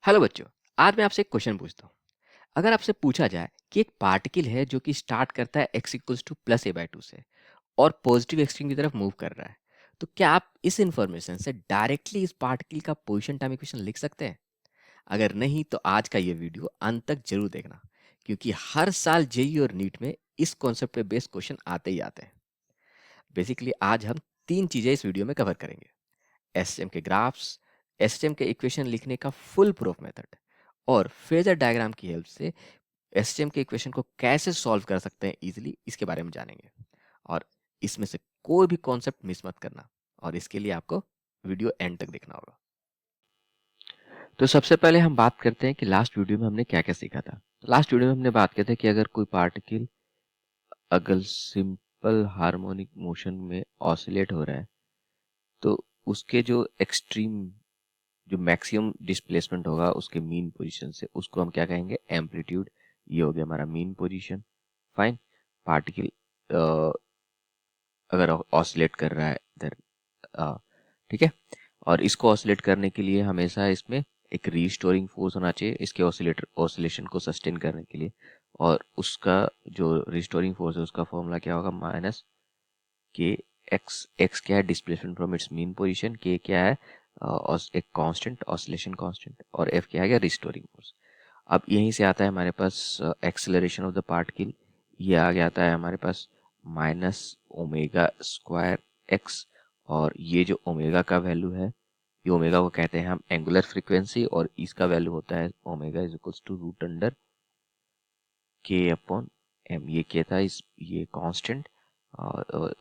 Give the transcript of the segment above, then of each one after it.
Hello बच्चों। आज मैं आपसे एक क्वेश्चन पूछता हूँ। अगर आपसे पूछा जाए कि एक पार्टिकल है जो कि स्टार्ट करता है x equals two plus a/2 से और पॉजिटिव एक्सट्रीम की तरफ मूव कर रहा है, तो क्या आप इस इंफॉर्मेशन से डायरेक्टली इस पार्टिकल का पोजीशन टाइम इक्वेशन लिख सकते हैं? अगर नहीं तो आज का ये वीडियो अंत तक जरूर देखना, क्योंकि हर साल जेई और नीट में इस कॉन्सेप्ट पे बेस्ड क्वेश्चन आते ही आते हैं। बेसिकली आज हम तीन चीजें इस वीडियो में कवर करेंगे: एसएम के ग्राफ्स, एसएम के इक्वेशन लिखने का फुल प्रूफ मेथड और फेजर डायग्राम की हेल्प से एसएम के इक्वेशन को कैसे सॉल्व कर सकते हैं इजीली, इसके बारे में जानेंगे। और इसमें से कोई भी कॉन्सेप्ट मिस मत करना, और इसके लिए आपको वीडियो एंड तक देखना होगा। तो सबसे पहले हम बात करते हैं कि लास्ट वीडियो में हमने क्या क्या सीखा था। लास्ट वीडियो में हमने बात किया था कि अगर कोई पार्टिकल अगर सिंपल हार्मोनिक मोशन में ऑसिलेट हो रहा है तो उसके जो एक्सट्रीम जो मैक्सिमम डिस्प्लेसमेंट होगा उसके मीन पोजीशन से, उसको हम क्या कहेंगे? एम्पलीट्यूड। ये हो गया हमारा मीन पोजीशन। फाइन। पार्टिकल अगर ऑसिलेट कर रहा है इधर, ठीक है। और इसको ऑसिलेट करने के लिए हमेशा इसमें एक रीस्टोरिंग फोर्स होना चाहिए इसके ऑसिलेशन को सस्टेन करने के लिए। और उसका जो रिस्टोरिंग फोर्स है उसका फॉर्मूला क्या होगा? माइनस के एक्स। एक्स क्या है? Displacement from its mean position. के क्या है? एक कांस्टेंट, ऑसिलेशन कांस्टेंट। और एफ क्या है? Restoring force. अब यहीं से आता है हमारे पास एक्सेलरेशन ऑफ द पार्टिकल। ये आ गया आता है हमारे पास माइनस ओमेगा स्क्वायर एक्स। और ये जो ओमेगा का वैल्यू है, ये ओमेगा को कहते हैं हम एंगुलर फ्रीक्वेंसी, और इसका वैल्यू होता है omega is equals to root under k upon m. ये क्या था? इस ये कांस्टेंट,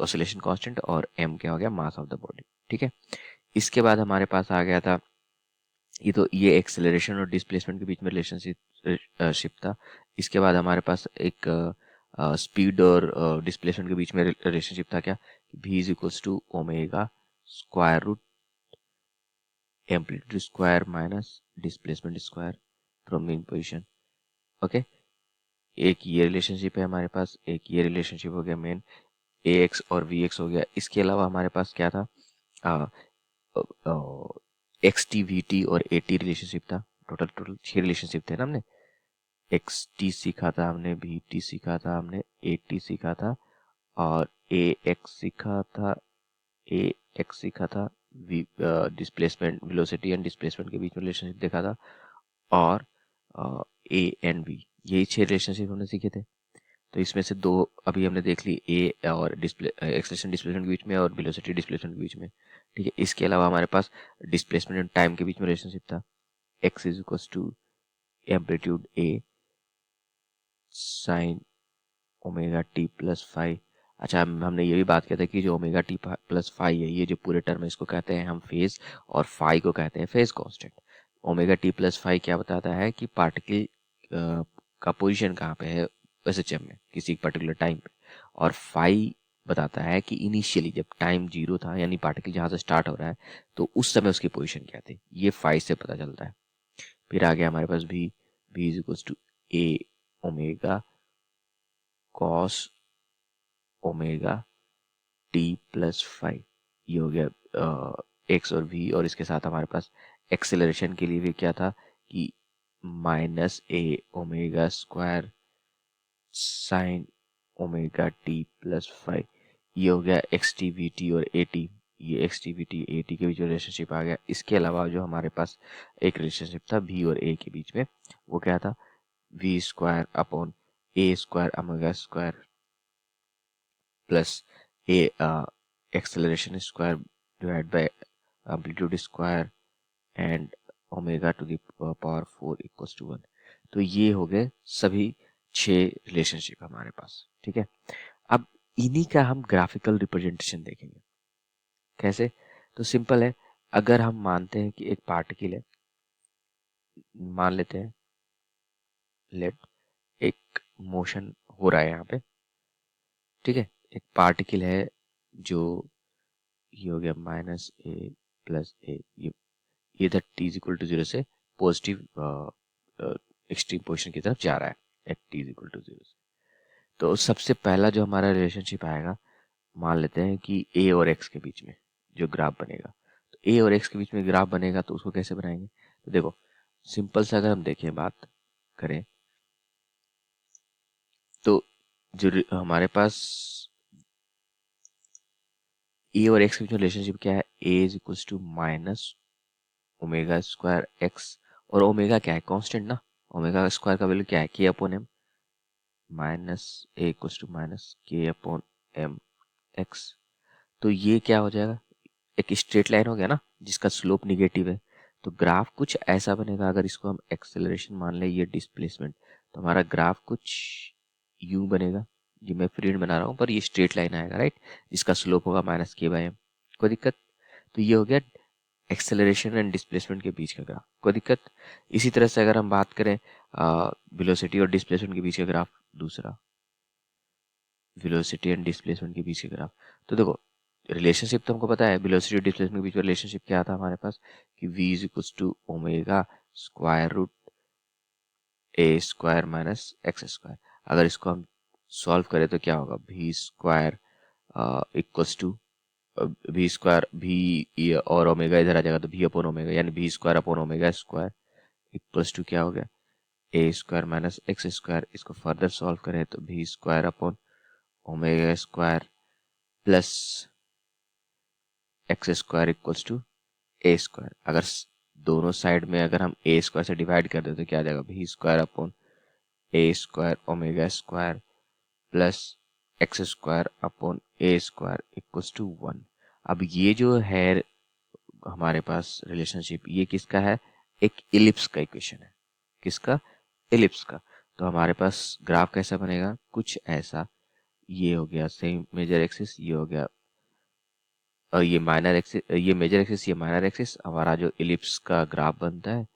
ऑसिलेशन कांस्टेंट, और एम क्या हो गया? Mass of the body. ठीक है। इसके बाद हमारे पास आ गया था ये एक्सेलरेशन और डिस्प्लेसमेंट के बीच में रिलेशनशिप था। इसके बाद हमारे पास एक स्पीड और डिस्प्लेसमेंट के बीच में रिलेशनशिप था क्या? v is equals to omega square root amplitude square minus displacement square from mean position. Okay. एक ये रिलेशनशिप है हमारे पास, एक ये रिलेशनशिप हो गया मेन, ax और vx हो गया। इसके अलावा हमारे पास क्या था? एक्स टी वी टी और ए टी रिलेशनशिप था। टोटल टोटल 6 रिलेशनशिप थे ना। हमने एक्स टी सीखा था, हमने वी टी सीखा था, हमने ए टी सीखा था, और ए एक्स सीखा था, ए एक्स सीखा था, डिस्प्लेसमेंट वेलोसिटी एंड डिस्प्लेसमेंट के बीच में रिलेशनशिप देखा था, और ए एंड वी, यही 6 रिलेशनशिप हमने सीखे थे। तो इसमें से दो अभी हमने देख ली, ए और एक्सेलरेशन डिस्प्लेसमेंट के बीच में और वेलोसिटी डिस्प्लेसमेंट के बीच में। ठीक है। इसके अलावा हमारे पास डिस्प्लेसमेंट एंड टाइम के बीच में रिलेशनशिप था, x is equal to amplitude a sine omega T plus five. अच्छा, हमने ये भी बात किया था कि जो ओमेगा टी प्लस फाइव है, ये जो पूरे टर्म है, इसको कहते हैं हम फेज, और फाइव को कहते हैं phase constant. Omega T plus five क्या बताता है कि पार्टिकल का पोजीशन कहाँ पे है एसएचएम में किसी पर्टिकुलर टाइम पे। और फाइव बताता है कि इनिशियली जब टाइम जीरो था, यानी पार्टिकल जहाँ से स्टार्ट हो रहा है, तो उस समय उसकी पोजीशन क्या थी, ये फाइव से पता चलता है। फिर आ गया हमारे पास भी, v is equal to a omega cos omega T plus five. ये हो गया एक्स और वी। और इसके साथ हमारे पास एक्सेलरेशन के लिए भी क्या था कि minus A omega square sine omega T plus five. ये हो गया एक्स टी वी टी और ए टी। ये X T V T A T के बीच में रिलेशनशिप आ गया। इसके अलावा जो हमारे पास एक रिलेशनशिप था वी और ए के बीच में, वो क्या था? V square upon a square omega square plus a acceleration square divide by amplitude square and omega to the power 4 equals to 1। तो ये हो गए सभी 6 रिलेशनशिप हमारे पास। ठीक है। अब इन्हीं का हम ग्राफिकल रिप्रेजेंटेशन देखेंगे। कैसे? तो सिंपल है। अगर हम मानते हैं कि एक पार्टिकल है, मान लेते हैं लेट एक मोशन हो रहा है यहाँ पे। ठीक है। एक पार्टिकल है जो ये हो गया माइनस ए प्लस ए, ये इधर t is equal to zero से पॉजिटिव एक्सट्रीम पोजिशन की तरफ जा रहा है at t is equal to zero से। तो सबसे पहला जो हमारा रिलेशनशिप आएगा, मान लेते हैं कि ए और एक्स के बीच में जो ग्राफ बनेगा, तो ए और एक्स के बीच में ग्राफ बनेगा तो उसको कैसे बनाएंगे? तो देखो, सिंपल से अगर हम देखें बात करें तो जो हमारे पास ए और एक्स के बीच में रिलेशनशिप क्या है, A is equals to minus omega square X, और ओमेगा क्या है, कांस्टेंट ना। ओमेगा स्क्वायर का वैल्यू क्या है, k upon m, minus a equals to minus k upon m x. तो ये क्या हो जाएगा, एक स्ट्रेट लाइन हो गया ना जिसका स्लोप निगेटिव है। तो ग्राफ कुछ ऐसा बनेगा, अगर इसको हम एक्सेलरेशन मान लें, ये डिस्प्लेसमेंट, तो हमारा ग्राफ कुछ यूं बनेगा। ये मैं फ्री हैंड बना रहा हूँ पर ये स्ट्रेट लाइन आएगा, राइट, जिसका स्लोप होगा माइनस के बाई एम। कोई दिक्कत? तो ये हो गया एक्सेलरेशन एंड डिस्प्लेसमेंट के बीच का ग्राफ। कोई दिक्कत? इसी तरह से अगर हम बात करें वेलोसिटी और डिस्प्लेसमेंट के बीच का ग्राफ, दूसरा वेलोसिटी एंड डिस्प्लेसमेंट के बीच का ग्राफ। तो देखो रिलेशनशिप तो हमको पता है, वेलोसिटी और डिस्प्लेसमेंट के बीच में रिलेशनशिप क्या था हमारे पास, कि v is equal to omega square root A square minus x square. अगर इसको हम सॉल्व करें तो क्या होगा, v square equals to v square, v और ओमेगा इधर आ जाएगा तो v अपॉन ओमेगा, यानी v square upon omega square equals to क्या हो गया, ए स्क्वायर माइनस एक्स स्क्वायर। इसको फर्दर सॉल्व करें तो v square upon omega square plus x square equals to A square. अगर दोनों साइड में अगर हम ए स्क्वायर से डिवाइड कर दें तो क्या आ जाएगा, v square upon a square omega square plus x square upon a square equals to 1। अब ये जो है हमारे पास रिलेशनशिप, ये किसका है, एक इलिप्स का इक्वेशन है। किसका, इलिप्स का। तो हमारे पास ग्राफ कैसा बनेगा, कुछ ऐसा। ये हो गया सेम मेजर एक्सिस, ये हो गया और ये माइनर एक्सिस, ये मेजर एक्सिस, ये माइनर एक्सिस। हमारा जो इलिप्स का ग्राफ बनता है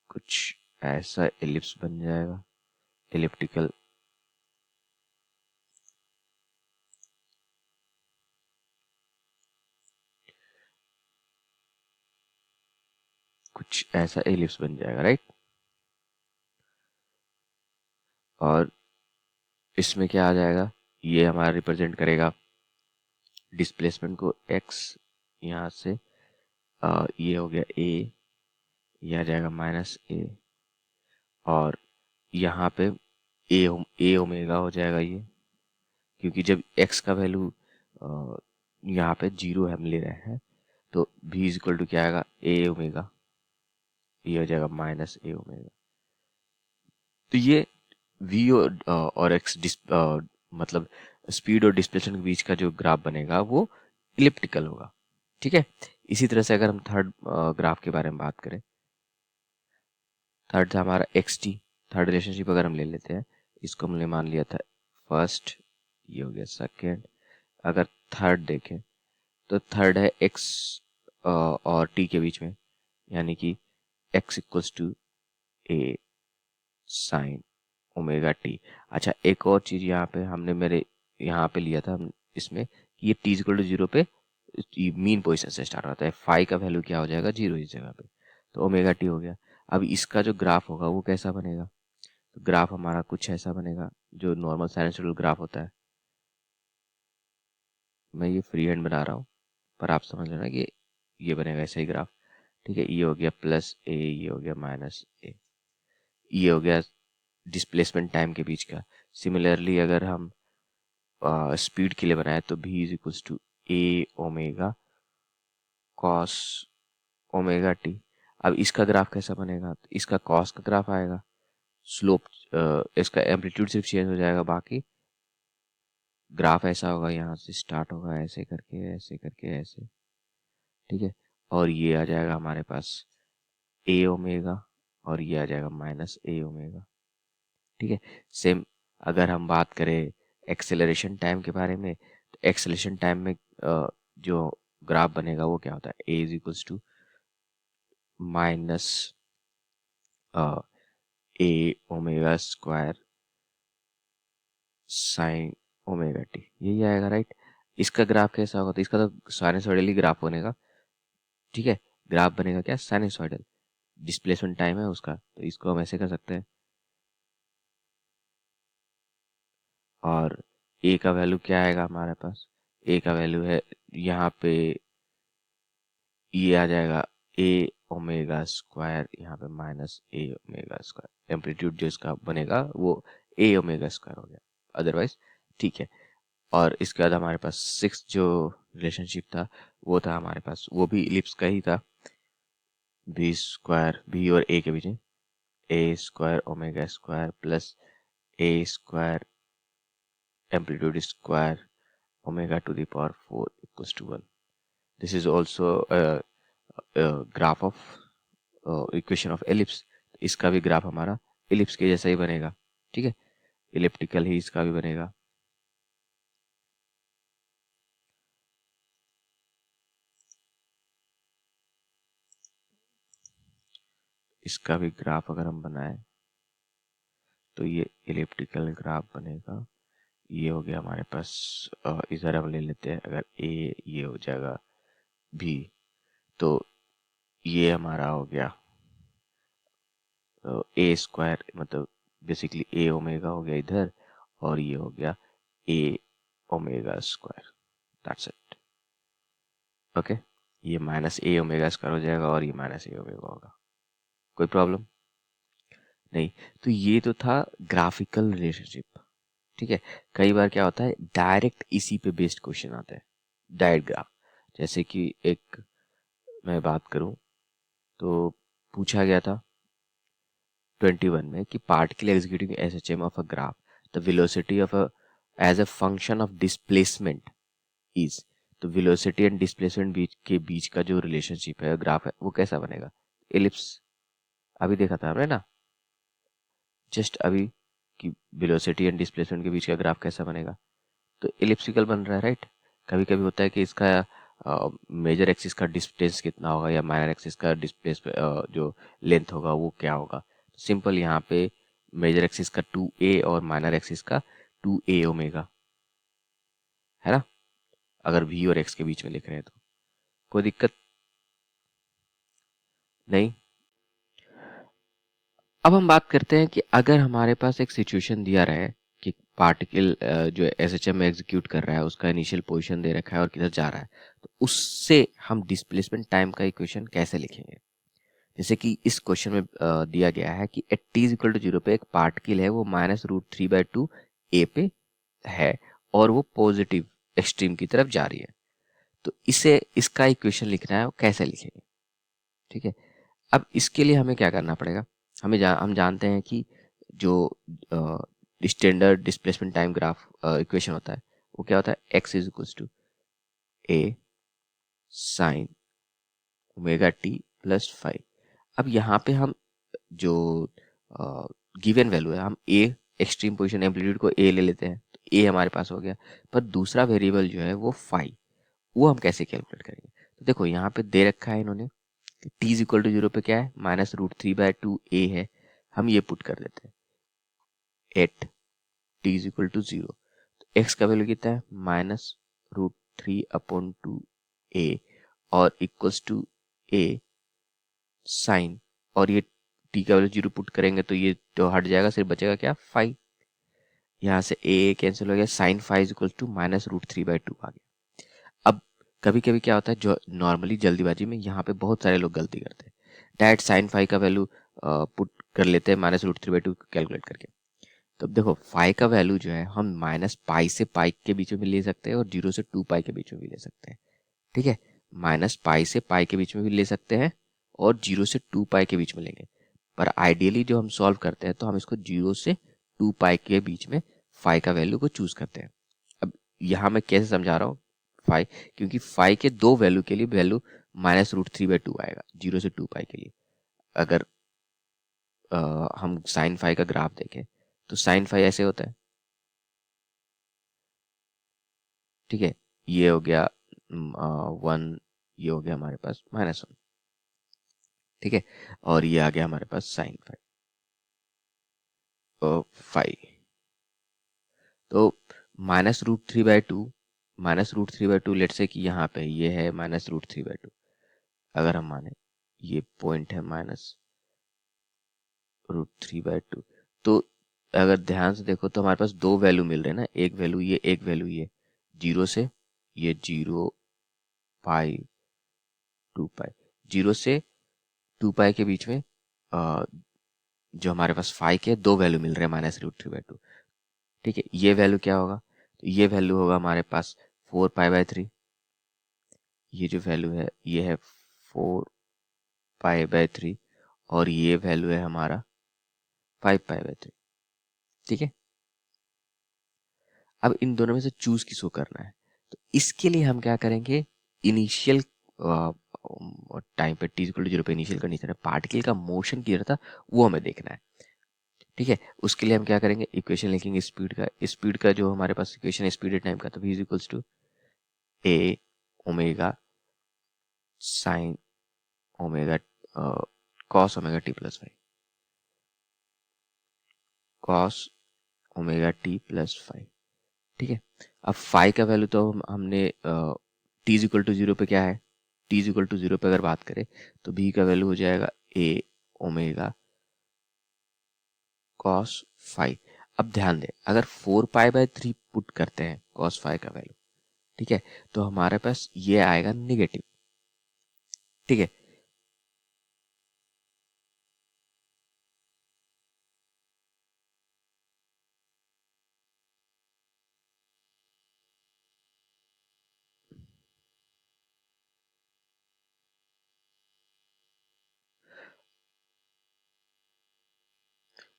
कुछ ऐसा इलिप्स बन जाएगा, इलिप्टिकल। कुछ ऐसा इलिप्स बन जाएगा, राइट। और इसमें क्या आ जाएगा, ये हमारा रिप्रेजेंट करेगा डिस्प्लेसमेंट को x, यहाँ से ये हो गया a, ये आ जाएगा माइनस a, और यहाँ पे ए ओमेगा हो जाएगा ये, क्योंकि जब x का वैल्यू यहाँ पे जीरो हम ले रहे हैं तो v इज इक्वल टू क्या आएगा, ए ओमेगा, ये हो जाएगा माइनस ए ओमेगा। तो ये v और x मतलब स्पीड और डिस्प्लेसमेंट के बीच का जो ग्राफ बनेगा वो इलिप्टिकल होगा, ठीक है। इसी तरह से अगर हम थर्ड ग्राफ के बारे में बात करें, थर्ड था हमारा एक्स टी। थर्ड रिलेशनशिप अगर हम ले लेते हैं, इसको हमने मान लिया था फर्स्ट, ये हो गया सेकेंड। अगर थर्ड देखें तो थर्ड है एक्स और टी के बीच में, यानी कि x equals to A sine omega t. अच्छा एक और चीज यहाँ पे हमने मेरे यहाँ पे लिया था इसमें, कि ये टी इक्वल टू जीरो पे मीन पोजिशन से स्टार्ट होता है, फाई का वैल्यू क्या हो जाएगा, जीरो इस जगह पे, तो ओमेगा टी हो गया। अब इसका जो ग्राफ होगा वो कैसा बनेगा, तो ग्राफ हमारा कुछ ऐसा बनेगा, जो नॉर्मल साइनसोइडल ग्राफ होता है। मैं ये फ्री हैंड बना रहा हूँ पर आप समझ लेना कि ये बनेगा ऐसा ही ग्राफ, ठीक है। ये हो गया प्लस ए, ये हो गया माइनस ए, ये हो गया डिस्प्लेसमेंट टाइम के बीच का। सिमिलरली अगर हम स्पीड के लिए बनाए तो v is equals to a omega cos omega t. अब इसका ग्राफ कैसा बनेगा, तो इसका कॉस का ग्राफ आएगा, स्लोप इसका एम्पलीट्यूड सिर्फ चेंज हो जाएगा, बाकी ग्राफ ऐसा होगा, यहाँ से स्टार्ट होगा ऐसे करके ऐसे करके ऐसे, ठीक है। और ये आ जाएगा हमारे पास ए ओमेगा, और ये आ जाएगा माइनस ए ओमेगा, ठीक है। सेम अगर हम बात करें एक्सेलरेशन टाइम के बारे में, तो एक्सेलरेशन टाइम में जो ग्राफ बनेगा वो क्या होता है, A is equals to minus A omega square sine omega T, यही आएगा, राइट। इसका ग्राफ कैसा होगा, तो इसका तो साइनसॉइडली ग्राफ बनेगा, ठीक है। ग्राफ बनेगा क्या, साइनसॉइडल, डिस्प्लेसमेंट टाइम है उसका, तो इसको हम ऐसे कर सकते हैं। और ए का वैल्यू क्या आएगा हमारे पास, ए का वैल्यू है यहाँ पे ये आ जाएगा ए ओमेगा स्क्वायर, यहाँ पे minus A omega square, amplitude जो इसका बनेगा वो ए ओमेगा स्क्वायर हो गया, अदरवाइज ठीक है। और इसके बाद हमारे पास सिक्स जो रिलेशनशिप था वो था हमारे पास, वो भी इलिप्स का ही था, बी स्क्वायर, बी और ए के बीच में A square omega square plus A square amplitude square omega to the power 4 equals to 1। This is also graph of equation of ellipse. इसका भी ग्राफ हमारा एलिप्स के जैसा ही बनेगा, ठीक है, इलिप्टिकल ही इसका भी बनेगा। इसका भी ग्राफ अगर हम बनाए तो ये इलिप्टिकल ग्राफ बनेगा। ये हो गया हमारे पास, इधर हम ले लेते हैं, अगर ए ये हो जाएगा भी, तो ये हमारा हो गया ए स्क्वायर, मतलब बेसिकली ए ओमेगा हो गया इधर, और ये हो गया A omega square, that's it. Okay, ये माइनस ए ओमेगा स्क्वायर हो जाएगा और ये माइनस ए ओमेगा होगा। कोई प्रॉब्लम नहीं। तो ये तो था ग्राफिकल रिलेशनशिप, ठीक है। कई बार क्या होता है, डायरेक्ट इसी पे बेस्ड क्वेश्चन आता है, डायरेक्ट ग्राफ। जैसे कि एक मैं बात करूं तो पूछा गया था 21 में कि particle executing SHM of a graph, the velocity of a as a function of displacement is. तो वेलोसिटी एंड डिस्प्लेसमेंट के बीच का जो रिलेशनशिप है, ग्राफ है, वो कैसा बनेगा? एलिप्स। अभी देखा था हमने ना, जस्ट अभी, कि वेलोसिटी एंड डिस्प्लेसमेंट के बीच का ग्राफ कैसा बनेगा, तो एलिप्सिकल बन रहा है, राइट। कभी कभी होता है कि इसका मेजर एक्सिस का डिस्टेंस कितना होगा या माइनर एक्सिस का डिस्प्लेस जो लेंथ होगा वो क्या होगा। सिंपल, यहाँ पे मेजर एक्सिस का 2a और माइनर एक्सिस का 2a ओमेगा, है ना, अगर v और x के बीच में लिख रहे हैं तो कोई दिक्कत नहीं। अब हम बात करते हैं कि अगर हमारे पास एक सिचुएशन दिया रहे कि पार्टिकल जो एसएचएम में एग्जीक्यूट कर रहा है उसका इनिशियल पोजीशन दे रखा है और किधर जा रहा है, तो उससे हम डिस्प्लेसमेंट टाइम का इक्वेशन कैसे लिखेंगे। जैसे कि इस क्वेश्चन में दिया गया है कि at t is equal to 0 पे एक पार्टिकल है, वो -√3/2 ए पे है और वो पॉजिटिव एक्सट्रीम की तरफ जा रही है। तो इसे, इसका इक्वेशन लिखना है, वो कैसे लिखेंगे, ठीक है। अब इसके लिए हमें क्या करना पड़ेगा, हम जानते हैं कि जो standard displacement time graph equation होता है वो क्या होता है, x is equal to A sine omega T plus 5। अब यहाँ पे हम जो गिवन वैल्यू है, हम ए एक्सट्रीम पोजीशन एम्पलीट्यूड को ए ले लेते हैं, तो ए हमारे पास हो गया। पर दूसरा वेरिएबल जो है वो 5, वो हम कैसे कैलकुलेट करेंगे। तो देखो यहाँ पे दे रखा है इन्होंने, टी इज इक्वल टू 0 पे क्या है, -√3/2 ए है, हम ये पुट कर देते हैं at t is equal to 0। X का वैल्यू कितना है, -√3/2 ए और इक्वल्स टू ए साइन, और ये टी का वैल्यू 0 पुट करेंगे तो ये तो हट जाएगा, सिर्फ बचेगा क्या, 5। यहाँ से ए कैंसिल हो गया, साइन 5 इज इक्वल टू -√3/2 आ गया। अब कभी कभी क्या होता है, जो नॉर्मली जल्दीबाजी में यहाँ पे बहुत सारे लोग गलती करते हैं, डायरेक्ट साइन 5 का वैल्यू पुट कर लेते हैं -√3/2 कैलकुलेट करके। तो देखो फाई का वैल्यू जो है हम -पाई से पाई के बीच में भी ले सकते हैं और 0 से 2 पाई के बीच में भी ले सकते हैं, ठीक है। -पाई से पाई के बीच में भी ले सकते हैं और 0 से 2 पाई के बीच में लेंगे। पर आइडियली जो हम सॉल्व करते हैं तो हम इसको 0 से 2 पाई के बीच में फाई का वैल्यू को चूज करते हैं। अब यहाँ मैं कैसे समझा रहा हूँ फाई, क्योंकि फाई के दो वैल्यू के लिए वैल्यू -√3/2 आएगा 0 से 2 पाई के लिए। अगर हम साइन फाई का ग्राफ देखें तो साइन फाई ऐसे होता है, ठीक है। ये हो गया 1, ये हो गया हमारे पास -1, ठीक है, और ये आ गया हमारे पास साइन 5। तो -√3/2, -√3/2 लेट से कि यहाँ पे ये है -√3/2, अगर हम माने ये पॉइंट है -√3/2, तो अगर ध्यान से देखो तो हमारे पास दो वैल्यू मिल रहे हैं ना, एक वैल्यू ये, एक वैल्यू ये, 0 से ये 0 पाई 2 पाई, 0 से 2 पाई के बीच में जो हमारे पास फाई के दो वैल्यू मिल रहे हैं -√3/2। ठीक है, ये वैल्यू क्या होगा, तो ये वैल्यू होगा हमारे पास 4 पाई/3। ये जो वैल्यू है ये है 4 पाई/3 और ये वैल्यू है हमारा 5 पाई/3। ठीक है, अब इन दोनों में से चूज किसको करना है, तो इसके लिए हम क्या करेंगे, इनिशियल टाइम पे t=0 पे इनिशियल कंडीशन है, पार्टिकल का मोशन किधर था वो हमें देखना है। ठीक है, उसके लिए हम क्या करेंगे, इक्वेशन लिखेंगे स्पीड का जो हमारे पास इक्वेशन है स्पीड टाइम का, तो v = a omega sine omega cos omega T plus five, cos omega T plus five. ठीक है, अब फाइव का वैल्यू तो हमने t=0 पे क्या है, t=0 पे अगर बात करें तो v का वैल्यू हो जाएगा a ओमेगा कॉस फाइव। अब ध्यान दें, अगर 4 पाई/3 पुट करते हैं कॉस फाइव का वैल्यू, ठीक है, तो हमारे पास ये आएगा निगेटिव। ठीक है,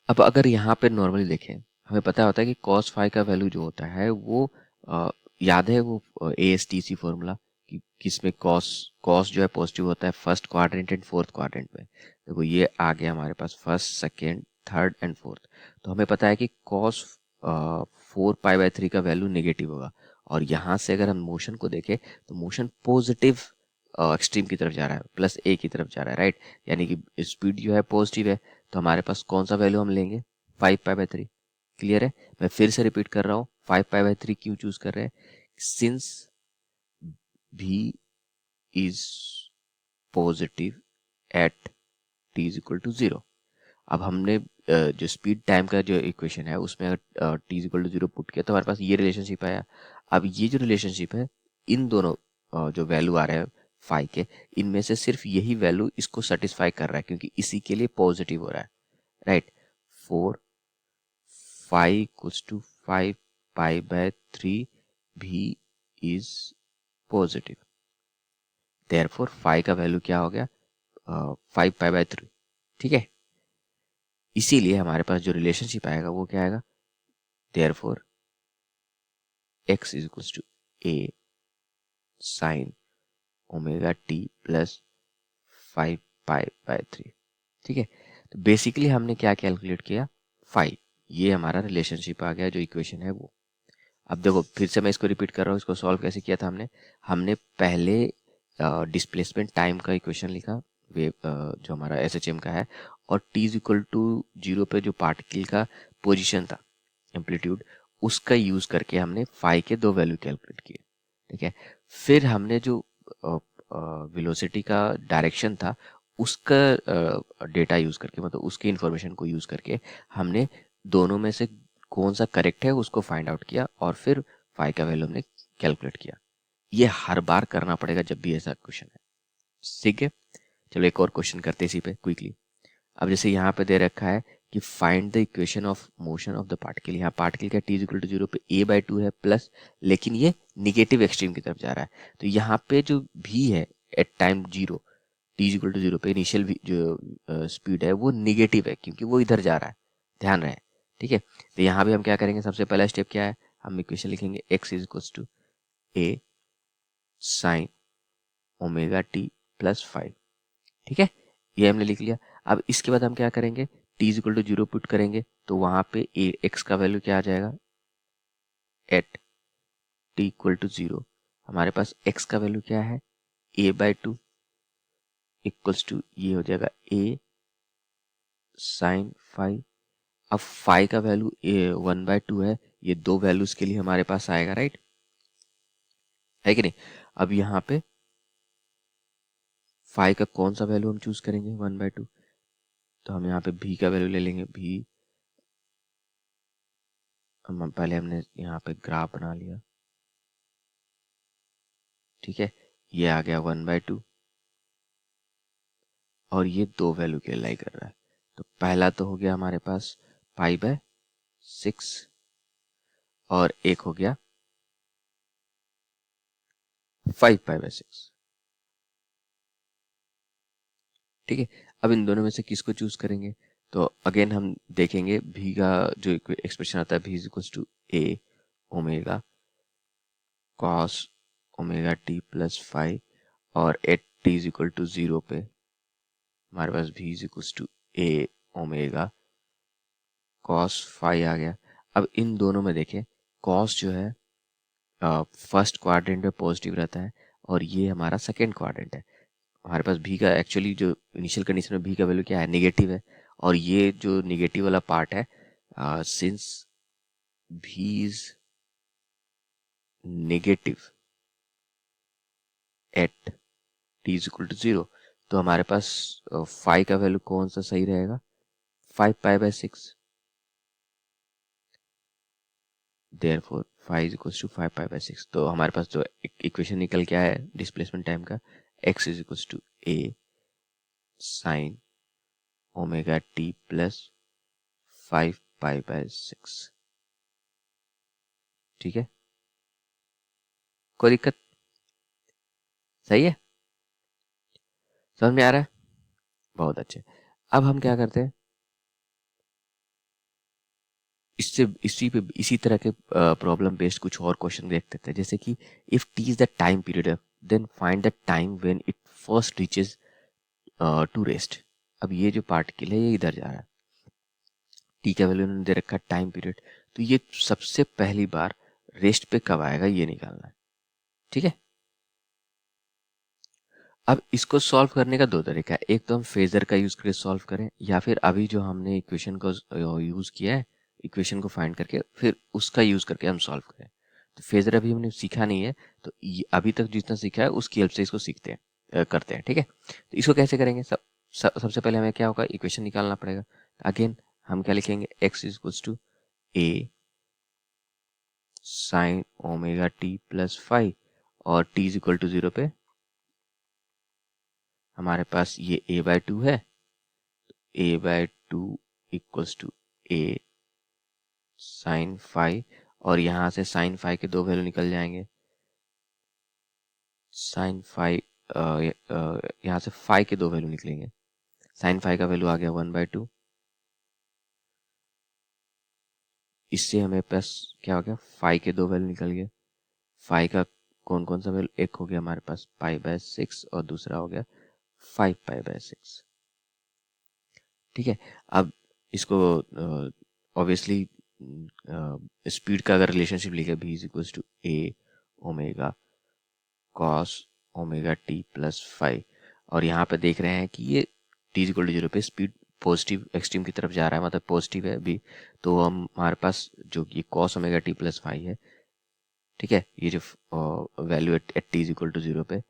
अब अगर यहाँ पे नॉर्मली देखें, हमें पता होता है कि कॉस फाइव का वैल्यू जो होता है वो याद है वो ASTC फॉर्मूला कि किसमें कॉस कॉस जो है पॉजिटिव होता है first quadrant and fourth quadrant में। देखो ये आ गया हमारे पास first second third and fourth, तो हमें पता है कि कॉस 4 पाई/3 का वैल्यू नेगेटिव होगा। और यहाँ से अगर हम मोशन को देखें तो मोशन पॉजिटिव एक्सट्रीम की तरफ जा रहा है, +a की तरफ जा रहा है, राइट, यानी कि स्पीड जो है पॉजिटिव है, तो हमारे पास कौन सा वैल्यू हम लेंगे, 5 पाई/3। क्लियर है, मैं फिर से रिपीट कर रहा हूँ, 5 पाई/3 क्यों चूज कर रहे हैं, since v is positive at t=0। अब हमने जो स्पीड टाइम का जो इक्वेशन है उसमें अगर t=0 पुट किया तो हमारे पास ये रिलेशनशिप आया। अब ये जो रिलेशनशिप है, इन दोनों जो वैल्यू आ रहे हैं फाई के, इनमें से सिर्फ यही वैल्यू इसको सेटिस्फाई कर रहा है क्योंकि इसी के लिए पॉजिटिव हो रहा है, राइट। 4 5 = 5 पाई/3 भी इज पॉजिटिव, देयरफॉर फाई का वैल्यू क्या हो गया, 5 पाई/3। ठीक है, इसीलिए हमारे पास जो रिलेशनशिप आएगा वो क्या आएगा, therefore x = a sine omega T plus 5 पाई/3। ठीक है, तो बेसिकली हमने क्या कैलकुलेट किया, 5, ये हमारा रिलेशनशिप आ गया जो इक्वेशन है वो। अब देखो फिर से मैं इसको रिपीट कर रहा हूँ, इसको सॉल्व कैसे किया था हमने, हमने पहले डिस्प्लेसमेंट टाइम का इक्वेशन लिखा, वेव जो हमारा SHM का है, और t=0 पे जो पार्टिकल का पोजीशन था एम्पलीट्यूड, उसका यूज करके हमने फाई के दो वैल्यू कैलकुलेट किए। ठीक है, फिर हमने जो वेलोसिटी का डायरेक्शन था उसका डेटा यूज करके, मतलब उसके इंफॉर्मेशन को यूज करके हमने दोनों में से कौन सा करेक्ट है उसको फाइंड आउट किया और फिर फाई का वैल्यू हमने कैलकुलेट किया। ये हर बार करना पड़ेगा जब भी ऐसा क्वेश्चन है। ठीक है, चलो एक और क्वेश्चन करते हैं इसी पे क्विकली। अब जैसे यहाँ पे दे रखा है कि find the equation of motion of the particle, यहाँ पार्टिकल का t=0 पे a/2 है प्लस, लेकिन ये निगेटिव एक्सट्रीम की तरफ जा रहा है, तो यहाँ पे जो v है एट टाइम 0, t=0 पे इनिशियल जो स्पीड है वो निगेटिव है क्योंकि वो इधर जा रहा है, ध्यान रहे। ठीक है, तो यहाँ भी हम क्या करेंगे, सबसे पहला स्टेप क्या है, हम इक्वेशन लिखेंगे x = a sine omega T plus 5। ठीक है, ये हमने लिख लिया। अब इसके बाद हम क्या करेंगे, t=0 पुट करेंगे तो वहां पे x का वैल्यू क्या आ जाएगा, एट t=0 हमारे पास x का वैल्यू क्या है, a/2 इक्वल्स टू ये हो जाएगा a साइन 5। अब 5 का वैल्यू 1/2 है, ये दो वैल्यूज के लिए हमारे पास आएगा, राइट है कि नहीं। अब यहाँ पे 5 का कौन सा वैल्यू हम चूज करेंगे, 1/2, तो हम यहाँ पे v का वैल्यू ले लेंगे, v हम पहले हमने यहाँ पे ग्राफ बना लिया। ठीक है, ये आ गया 1/2 और ये दो वैल्यू के लिए लाई कर रहा है। तो पहला तो हो गया हमारे पास π/6 और एक हो गया 5π/6। ठीक है, अब इन दोनों में से किसको चूज करेंगे? तो अगेन हम देखेंगे भी का जो एक्सप्रेशन आता है, v is equals to a omega cos omega T plus 5 और at t is equal to 0 पे हमारे पास v is equals to a omega cos 5 आ गया। अब इन दोनों में देखें, कॉस जो है फर्स्ट क्वाड्रेंट में पॉजिटिव रहता है और ये हमारा सेकेंड क्वाड्रेंट है। हमारे पास भी का एक्चुअली जो इनिशियल कंडीशन में भी का वैल्यू क्या है, नेगेटिव है। और ये जो नेगेटिव वाला पार्ट है, since v is negative at t is equal to 0, तो हमारे पास 5 का वैल्यू कौन सा सही रहेगा? 5π/6। Therefore 5 is equal to 5π/6। तो हमारे पास जो इक्वेशन निकल के आया है डिस्प्लेसमेंट टाइम का, x is equal to a sine omega T plus 5π/6। ठीक है, कोई दिक्कत? सही है, समझ में आ रहा है? बहुत अच्छे। अब हम क्या करते हैं, इससे इसी तरह के प्रॉब्लम बेस्ड कुछ और क्वेश्चन देखते थे। जैसे कि if T is the time period then find the time when it first reaches to rest. अब ये जो पार्टिकल है ये इधर जा रहा है, टी का वैल्यू उन्होंने दे रखा है टाइम पीरियड, तो ये सबसे पहली बार रेस्ट पे कब आएगा ये निकालना है। ठीक है, अब इसको सॉल्व करने का दो तरीका है। एक तो हम फेजर का यूज करके सॉल्व करें, या फिर अभी जो हमने इक्वेशन को यूज किया है, इक्वेशन को फाइंड करके फिर उसका यूज करके हम सॉल्व करें। तो फेजर अभी हमने सीखा नहीं है, तो अभी तक जितना सीखा है उसकी हेल्प से इसको सीखते हैं, करते हैं। ठीक है, तो इसको कैसे करेंगे? सबसे पहले हमें क्या होगा, इक्वेशन निकालना पड़ेगा। अगेन हम क्या लिखेंगे, x is equals to A sine omega T plus 5 और t इज इक्वल टू 0 पे हमारे पास ये a/2 है, a/2 equals to a sign 5 और यहाँ से साइन 5 के दो वैल्यू निकल जाएंगे। साइन 5 यहाँ से 5 के दो वैल्यू निकलेंगे। साइन 5 का वैल्यू आ गया 1/2। इससे हमें पास क्या हो गया, 5 के दो वैल्यू निकल गए। 5 का कौन कौन सा वैल्यू, एक हो गया हमारे पास π/6 और दूसरा हो गया 5π/6। ठीक है, अब इसको ऑब्वियसली स्पीड का अगर रिलेशनशिप लिखे, v is equals to a omega cos omega T plus 5 और यहाँ पे देख रहे हैं कि ये टी इज इक्वल टू 0 पे स्पीड पॉजिटिव एक्सट्रीम की तरफ जा रहा है, मतलब पॉजिटिव है अभी। तो हम हमारे पास जो ये कॉस ओमेगा टी प्लस 5 है, ठीक है, ये जो value at t is equal to 0 पे,